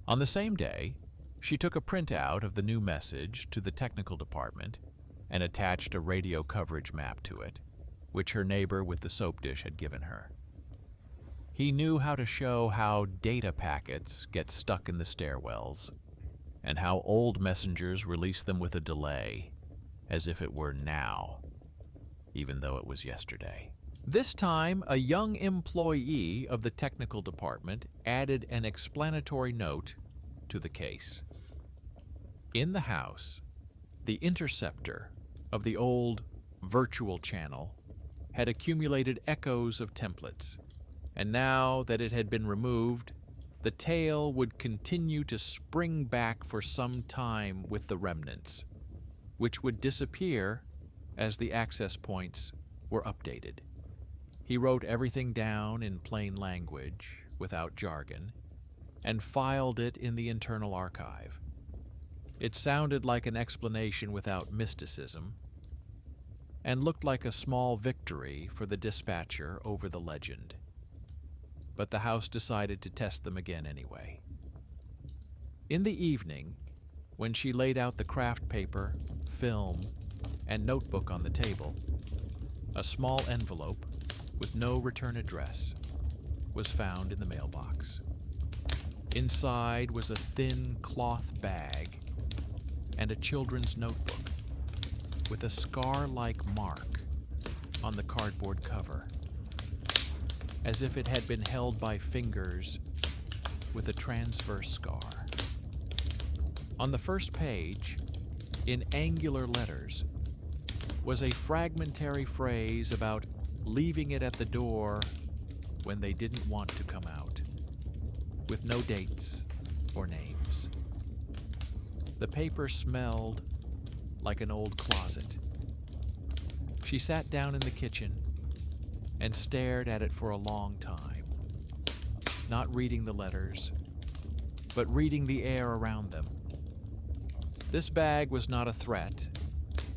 On the same day, she took a printout of the new message to the technical department and attached a radio coverage map to it, which her neighbor with the soap dish had given her. He knew how to show how data packets get stuck in the stairwells, and how old messengers release them with a delay, as if it were now, even though it was yesterday. This time, a young employee of the technical department added an explanatory note to the case. In the house, the interceptor of the old virtual channel had accumulated echoes of templates, and now that it had been removed, the tail would continue to spring back for some time with the remnants, which would disappear as the access points were updated. He wrote everything down in plain language, without jargon, and filed it in the internal archive. It sounded like an explanation without mysticism, and looked like a small victory for the dispatcher over the legend. But the house decided to test them again anyway. In the evening, when she laid out the craft paper, film, and notebook on the table, a small envelope with no return address was found in the mailbox. Inside was a thin cloth bag and a children's notebook with a scar-like mark on the cardboard cover, as if it had been held by fingers with a transverse scar. On the first page, in angular letters, was a fragmentary phrase about leaving it at the door when they didn't want to come out, with no dates or names. The paper smelled like an old closet. She sat down in the kitchen and stared at it for a long time, not reading the letters, but reading the air around them. This bag was not a threat,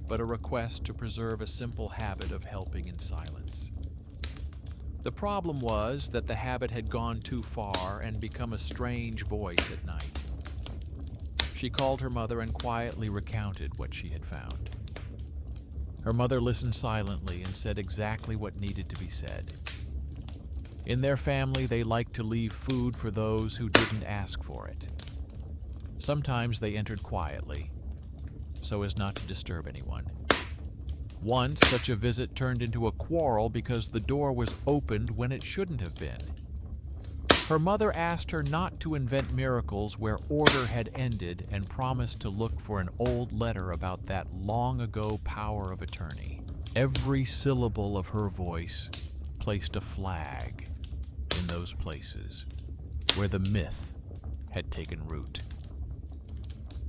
but a request to preserve a simple habit of helping in silence. The problem was that the habit had gone too far and become a strange voice at night. She called her mother and quietly recounted what she had found. Her mother listened silently and said exactly what needed to be said. In their family, they liked to leave food for those who didn't ask for it. Sometimes they entered quietly, so as not to disturb anyone. Once, such a visit turned into a quarrel because the door was opened when it shouldn't have been. Her mother asked her not to invent miracles where order had ended and promised to look for an old letter about that long-ago power of attorney. Every syllable of her voice placed a flag in those places where the myth had taken root,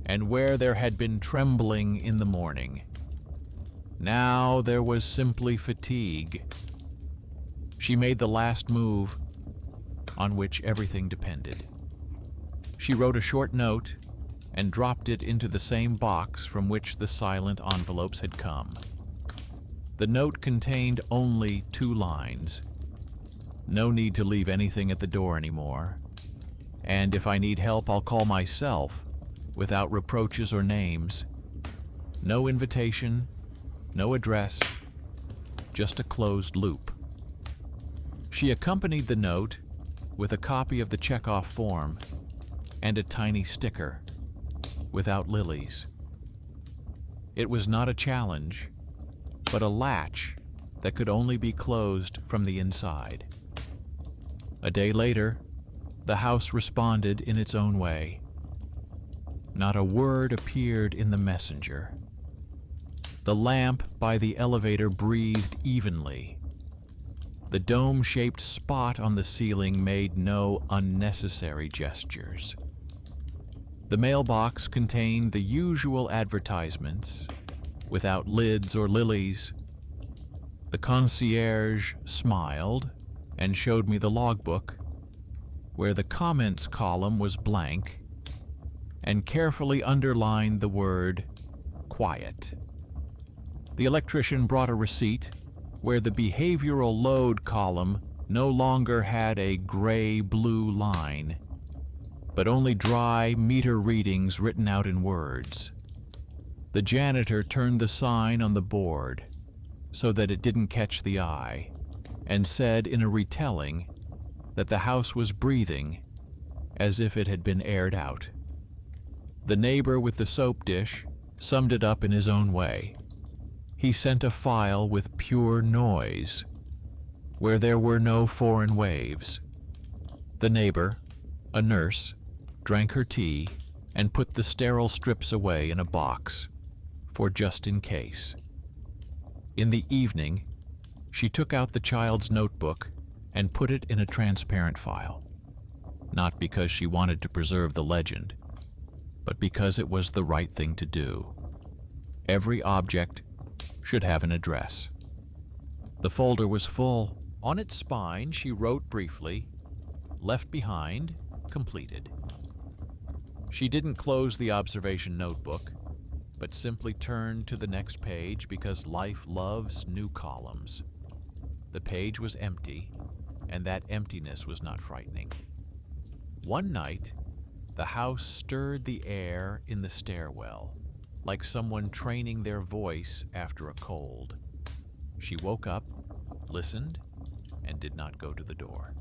and where there had been trembling in the morning. Now there was simply fatigue. She made the last move on which everything depended. She wrote a short note and dropped it into the same box from which the silent envelopes had come. The note contained only 2 lines. No need to leave anything at the door anymore. And if I need help, I'll call myself, without reproaches or names. No invitation, no address, just a closed loop. She accompanied the note with a copy of the checkoff form and a tiny sticker without lilies. It was not a challenge, but a latch that could only be closed from the inside. A day later, the house responded in its own way. Not a word appeared in the messenger. The lamp by the elevator breathed evenly. The dome-shaped spot on the ceiling made no unnecessary gestures. The mailbox contained the usual advertisements, without lids or lilies. The concierge smiled and showed me the logbook, where the comments column was blank, and carefully underlined the word quiet. The electrician brought a receipt where the behavioral load column no longer had a gray-blue line, but only dry meter readings written out in words. The janitor turned the sign on the board so that it didn't catch the eye, and said in a retelling that the house was breathing as if it had been aired out. The neighbor with the soap dish summed it up in his own way. He sent a file with pure noise, where there were no foreign waves. The neighbor, a nurse, drank her tea and put the sterile strips away in a box, for just in case. In the evening, she took out the child's notebook and put it in a transparent file, not because she wanted to preserve the legend, but because it was the right thing to do. Every object should have an address. The folder was full. On its spine, she wrote briefly, "Left behind, completed." She didn't close the observation notebook, but simply turned to the next page because life loves new columns. The page was empty, and that emptiness was not frightening. One night, the house stirred the air in the stairwell, like someone training their voice after a cold. She woke up, listened, and did not go to the door.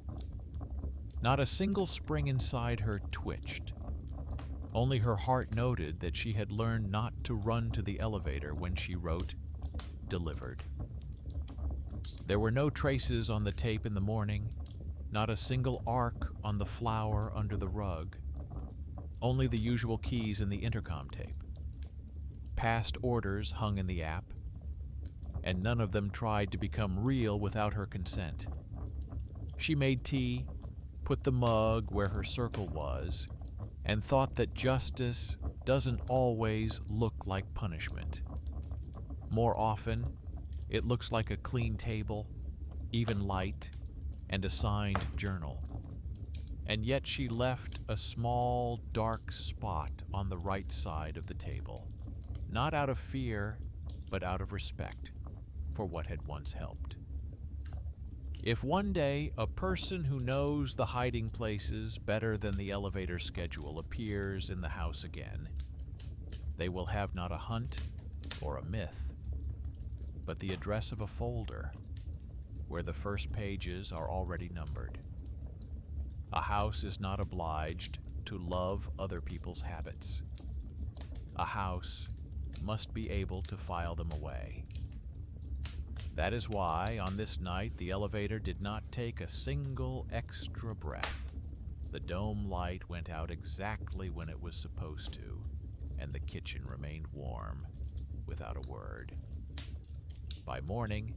Not a single spring inside her twitched. Only her heart noted that she had learned not to run to the elevator when she wrote, "Delivered." There were no traces on the tape in the morning, not a single arc on the flower under the rug. Only the usual keys in the intercom tape. Past orders hung in the app, and none of them tried to become real without her consent. She made tea, put the mug where her circle was, and thought that justice doesn't always look like punishment. More often, it looks like a clean table, even light, and a signed journal. And yet she left a small, dark spot on the right side of the table, not out of fear, but out of respect for what had once helped. If one day a person who knows the hiding places better than the elevator schedule appears in the house again, they will have not a hunt or a myth, but the address of a folder where the first pages are already numbered. A house is not obliged to love other people's habits. A house must be able to file them away. That is why, on this night, the elevator did not take a single extra breath. The dome light went out exactly when it was supposed to, and the kitchen remained warm, without a word. By morning,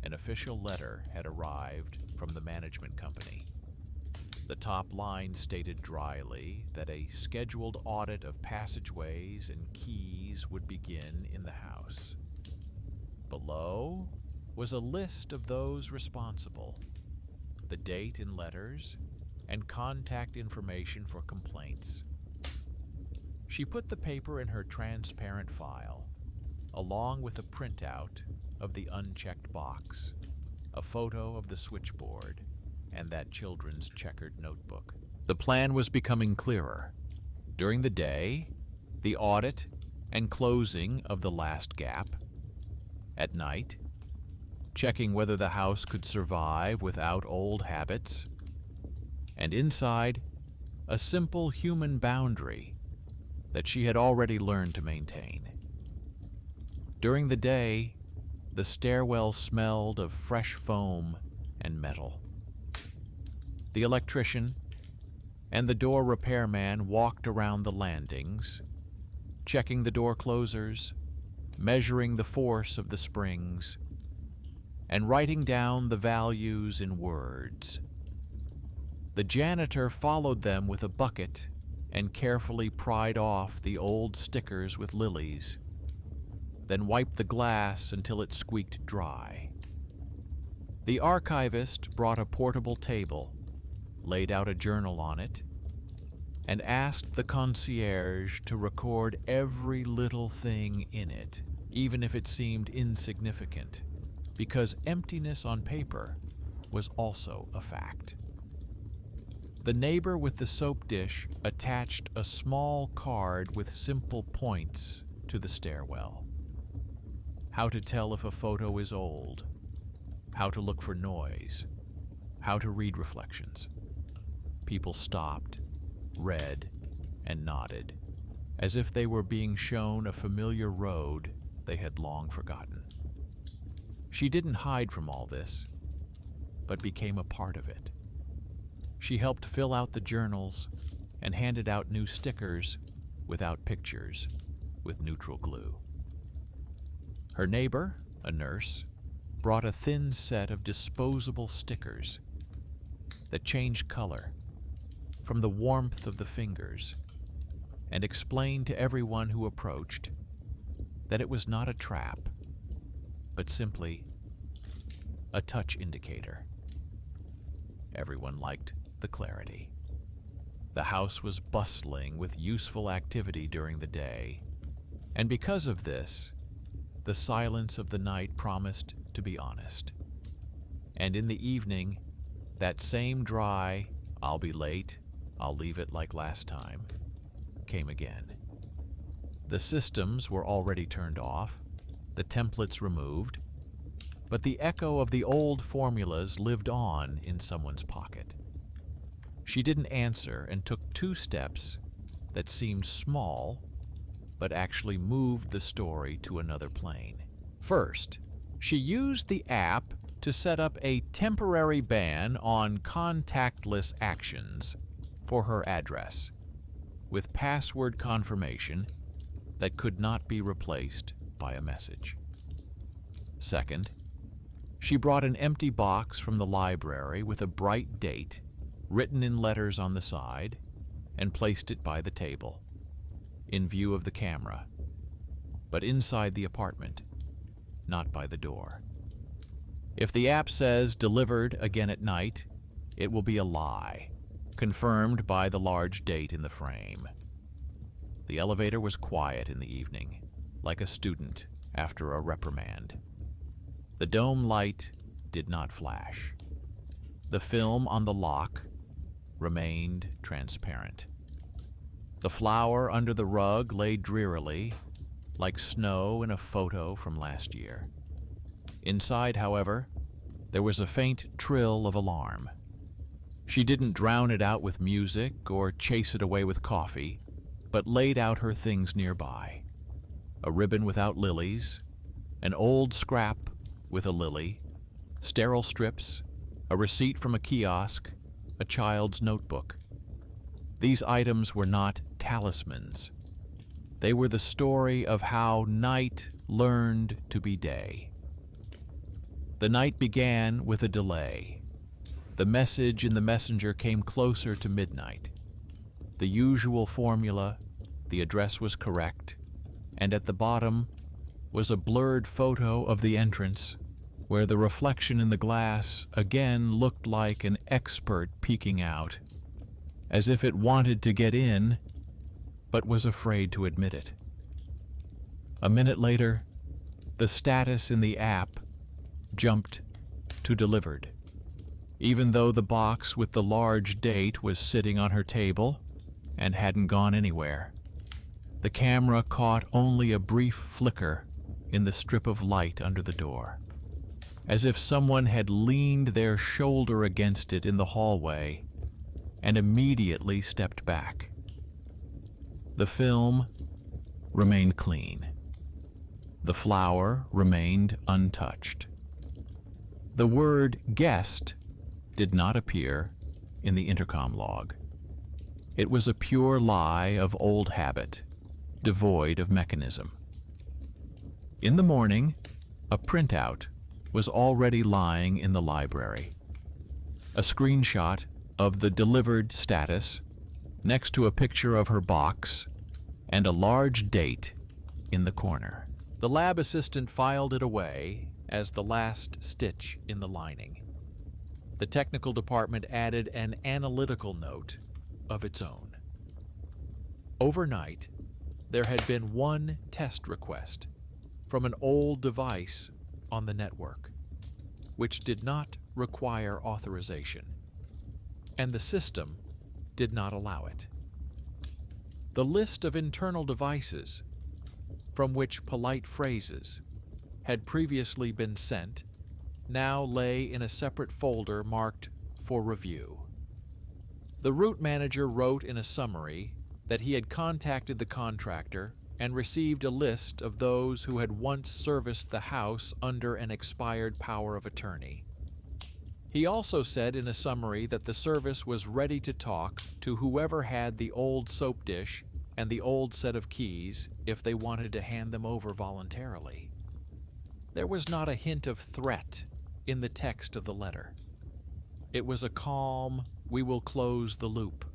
an official letter had arrived from the management company. The top line stated dryly that a scheduled audit of passageways and keys would begin in the house. Below was a list of those responsible, the date in letters, and contact information for complaints. She put the paper in her transparent file, along with a printout of the unchecked box, a photo of the switchboard, and that children's checkered notebook. The plan was becoming clearer. During the day, the audit and closing of the last gap. At night, checking whether the house could survive without old habits. And inside, a simple human boundary that she had already learned to maintain. During the day, the stairwell smelled of fresh foam and metal. The electrician and the door repairman walked around the landings, checking the door closers, measuring the force of the springs, and writing down the values in words. The janitor followed them with a bucket and carefully pried off the old stickers with lilies, then wiped the glass until it squeaked dry. The archivist brought a portable table, laid out a journal on it, and asked the concierge to record every little thing in it, even if it seemed insignificant, because emptiness on paper was also a fact. The neighbor with the soap dish attached a small card with simple points to the stairwell. How to tell if a photo is old, how to look for noise, how to read reflections. People stopped, read, and nodded, as if they were being shown a familiar road they had long forgotten. She didn't hide from all this, but became a part of it. She helped fill out the journals and handed out new stickers without pictures, with neutral glue. Her neighbor, a nurse, brought a thin set of disposable stickers that changed color from the warmth of the fingers, and explained to everyone who approached that it was not a trap, but simply a touch indicator. Everyone liked the clarity. The house was bustling with useful activity during the day, and because of this, the silence of the night promised to be honest. And in the evening, that same dry, "I'll be late, I'll leave it like last time," came again. The systems were already turned off, the templates removed, but the echo of the old formulas lived on in someone's pocket. She didn't answer and took 2 steps that seemed small, but actually moved the story to another plane. First, she used the app to set up a temporary ban on contactless actions for her address, with password confirmation that could not be replaced by a message. Second, she brought an empty box from the library with a bright date written in letters on the side and placed it by the table, in view of the camera, but inside the apartment, not by the door. If the app says delivered again at night, it will be a lie, confirmed by the large date in the frame. The elevator was quiet in the evening, like a student after a reprimand. The dome light did not flash. The film on the lock remained transparent. The flower under the rug lay drearily, like snow in a photo from last year. Inside, however, there was a faint trill of alarm. She didn't drown it out with music or chase it away with coffee, but laid out her things nearby. A ribbon without lilies, an old scrap with a lily, sterile strips, a receipt from a kiosk, a child's notebook. These items were not talismans. They were the story of how night learned to be day. The night began with a delay. The message in the messenger came closer to midnight. The usual formula, the address was correct, and at the bottom was a blurred photo of the entrance, where the reflection in the glass again looked like an expert peeking out, as if it wanted to get in, but was afraid to admit it. A minute later, the status in the app jumped to delivered, even though the box with the large date was sitting on her table and hadn't gone anywhere. The camera caught only a brief flicker in the strip of light under the door, as if someone had leaned their shoulder against it in the hallway and immediately stepped back. The film remained clean. The flower remained untouched. The word guest did not appear in the intercom log. It was a pure lie of old habit, devoid of mechanism. In the morning, a printout was already lying in the library. A screenshot of the delivered status next to a picture of her box and a large date in the corner. The lab assistant filed it away as the last stitch in the lining. The technical department added an analytical note of its own. Overnight, there had been one test request from an old device on the network, which did not require authorization, and the system did not allow it. The list of internal devices from which polite phrases had previously been sent now lay in a separate folder marked for review. The route manager wrote in a summary that he had contacted the contractor and received a list of those who had once serviced the house under an expired power of attorney. He also said in a summary that the service was ready to talk to whoever had the old soap dish and the old set of keys if they wanted to hand them over voluntarily. There was not a hint of threat in the text of the letter. It was a calm, "We will close the loop."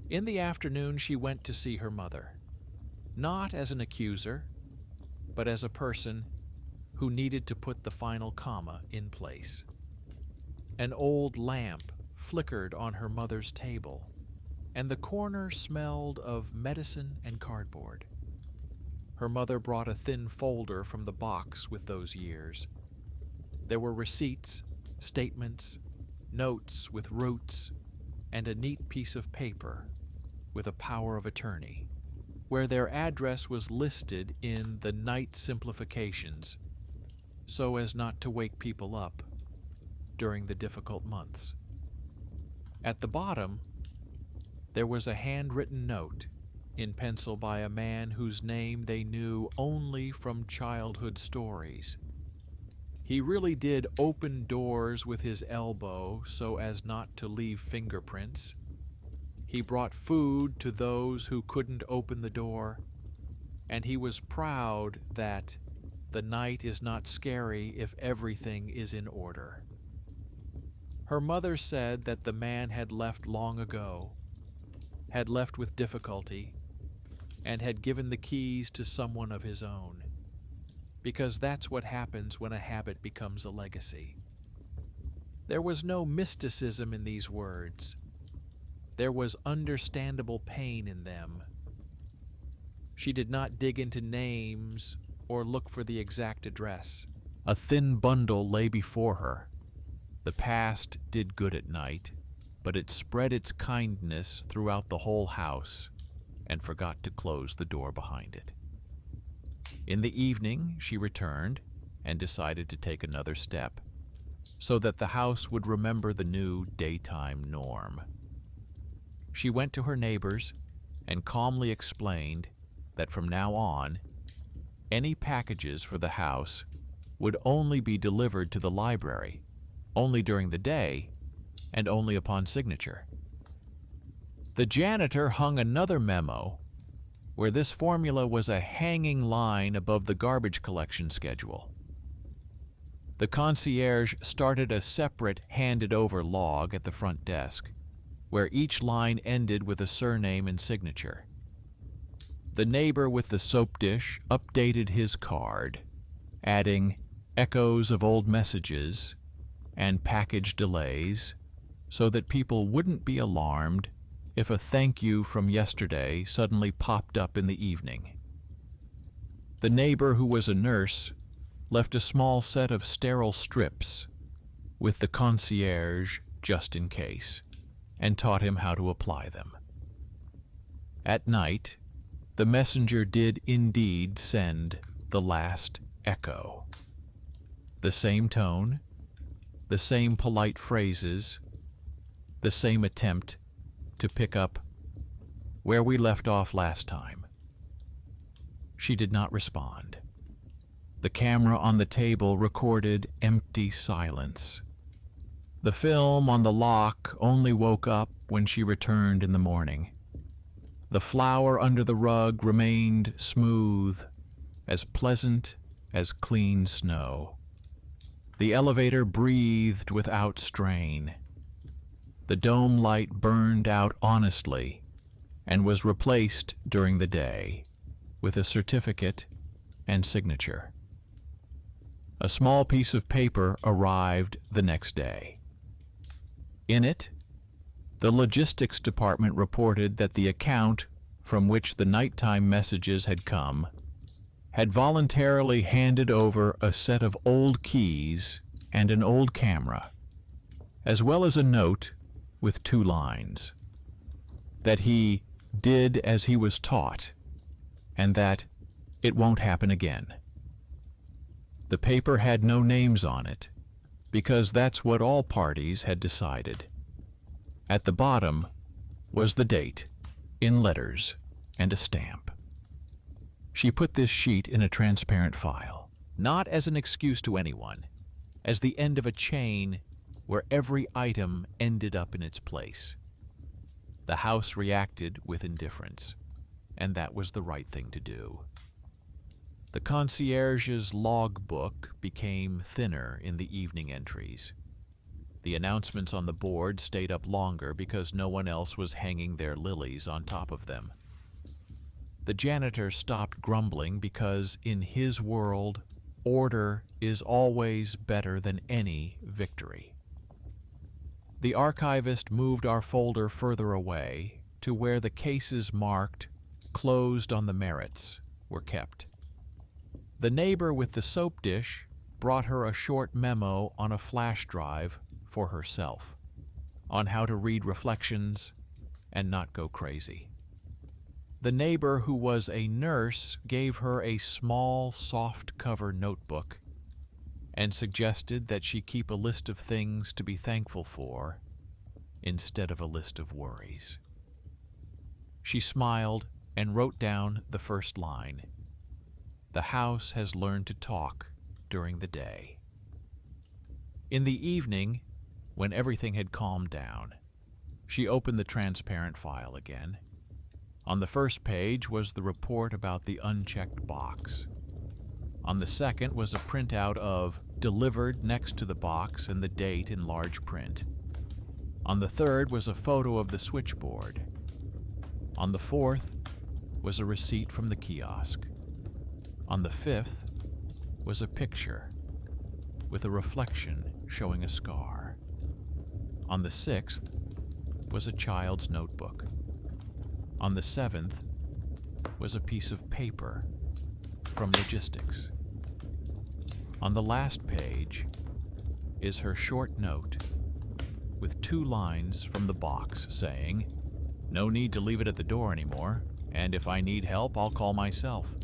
In the afternoon, she went to see her mother, not as an accuser, but as a person who needed to put the final comma in place. An old lamp flickered on her mother's table, and the corner smelled of medicine and cardboard. Her mother brought a thin folder from the box with those years. There were receipts, statements, notes with roots, and a neat piece of paper with a power of attorney, where their address was listed in the night simplifications so as not to wake people up during the difficult months. At the bottom, there was a handwritten note in pencil by a man whose name they knew only from childhood stories. He really did open doors with his elbow so as not to leave fingerprints. He brought food to those who couldn't open the door, and he was proud that the night is not scary if everything is in order. Her mother said that the man had left long ago, had left with difficulty, and had given the keys to someone of his own, because that's what happens when a habit becomes a legacy. There was no mysticism in these words. There was understandable pain in them. She did not dig into names or look for the exact address. A thin bundle lay before her. The past did good at night, but it spread its kindness throughout the whole house and forgot to close the door behind it. In the evening, she returned and decided to take another step, so that the house would remember the new daytime norm. She went to her neighbors and calmly explained that from now on, any packages for the house would only be delivered to the library, only during the day, and only upon signature. The janitor hung another memo where this formula was a hanging line above the garbage collection schedule. The concierge started a separate handed-over log at the front desk, where each line ended with a surname and signature. The neighbor with the soap dish updated his card, adding echoes of old messages and package delays so that people wouldn't be alarmed if a thank you from yesterday suddenly popped up in the evening. The neighbor, who was a nurse, left a small set of sterile strips with the concierge just in case, and taught him how to apply them. At night, the messenger did indeed send the last echo. The same tone, the same polite phrases, the same attempt to pick up where we left off last time. She did not respond. The camera on the table recorded empty silence. The film on the lock only woke up when she returned in the morning. The flour under the rug remained smooth, as pleasant as clean snow. The elevator breathed without strain. The dome light burned out honestly and was replaced during the day with a certificate and signature. A small piece of paper arrived the next day. In it, the logistics department reported that the account from which the nighttime messages had come had voluntarily handed over a set of old keys and an old camera, as well as a note with 2 lines, that he did as he was taught, and that it won't happen again. The paper had no names on it, because that's what all parties had decided. At the bottom was the date, in letters and a stamp. She put this sheet in a transparent file, not as an excuse to anyone, as the end of a chain where every item ended up in its place. The house reacted with indifference, and that was the right thing to do. The concierge's logbook became thinner in the evening entries. The announcements on the board stayed up longer because no one else was hanging their lilies on top of them. The janitor stopped grumbling because, in his world, order is always better than any victory. The archivist moved our folder further away to where the cases marked "closed on the merits" were kept. The neighbor with the soap dish brought her a short memo on a flash drive for herself, on how to read reflections and not go crazy. The neighbor, who was a nurse, gave her a small, soft-cover notebook and suggested that she keep a list of things to be thankful for instead of a list of worries. She smiled and wrote down the first line. The house has learned to talk during the day. In the evening, when everything had calmed down, she opened the transparent file again. On the first page was the report about the unchecked box. On the second was a printout of "delivered" next to the box and the date in large print. On the third was a photo of the switchboard. On the fourth was a receipt from the kiosk. On the fifth was a picture with a reflection showing a scar. On the sixth was a child's notebook. On the seventh was a piece of paper from logistics. On the last page is her short note with 2 lines from the box saying, "No need to leave it at the door anymore, and if I need help, I'll call myself."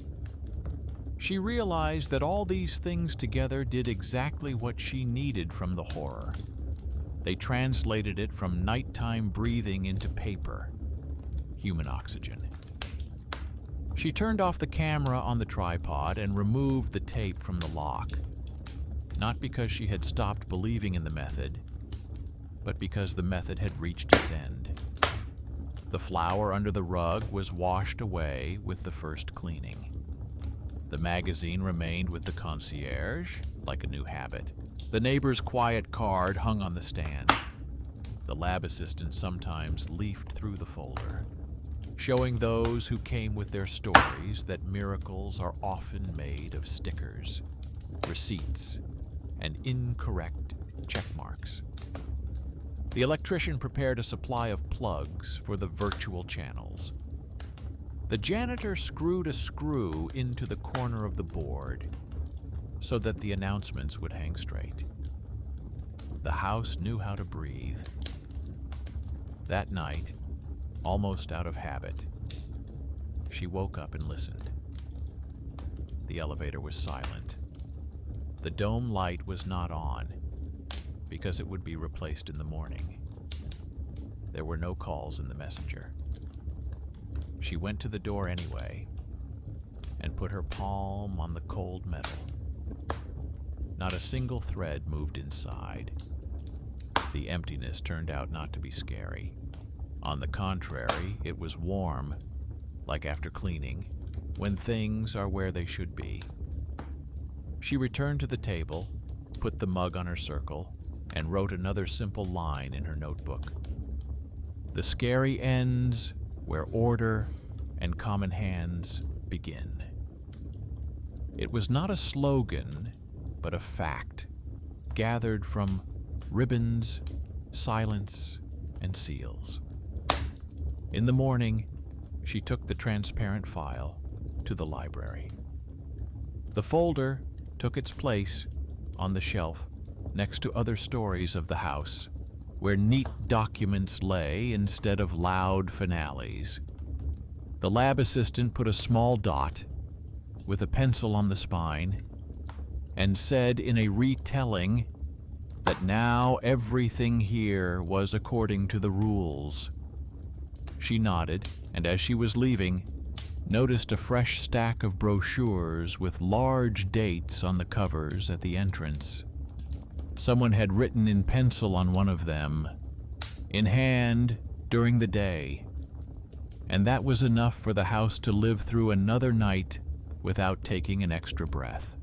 She realized that all these things together did exactly what she needed from the horror. They translated it from nighttime breathing into paper, human oxygen. She turned off the camera on the tripod and removed the tape from the lock, not because she had stopped believing in the method, but because the method had reached its end. The flour under the rug was washed away with the first cleaning. The magazine remained with the concierge, like a new habit. The neighbor's quiet card hung on the stand. The lab assistant sometimes leafed through the folder, showing those who came with their stories that miracles are often made of stickers, receipts, and incorrect check marks. The electrician prepared a supply of plugs for the virtual channels. The janitor screwed a screw into the corner of the board so that the announcements would hang straight. The house knew how to breathe. That night, almost out of habit, she woke up and listened. The elevator was silent. The dome light was not on because it would be replaced in the morning. There were no calls in the messenger. She went to the door anyway and put her palm on the cold metal. Not a single thread moved inside. The emptiness turned out not to be scary. On the contrary, it was warm, like after cleaning, when things are where they should be. She returned to the table, put the mug on her circle, and wrote another simple line in her notebook. The scary ends where order and common hands begin. It was not a slogan, but a fact, gathered from ribbons, silence, and seals. In the morning, she took the transparent file to the library. The folder took its place on the shelf next to other stories of the house, where neat documents lay instead of loud finales. The lab assistant put a small dot with a pencil on the spine and said in a retelling that now everything here was according to the rules. She nodded, and as she was leaving, noticed a fresh stack of brochures with large dates on the covers at the entrance. Someone had written in pencil on one of them, "In hand during the day," and that was enough for the house to live through another night without taking an extra breath.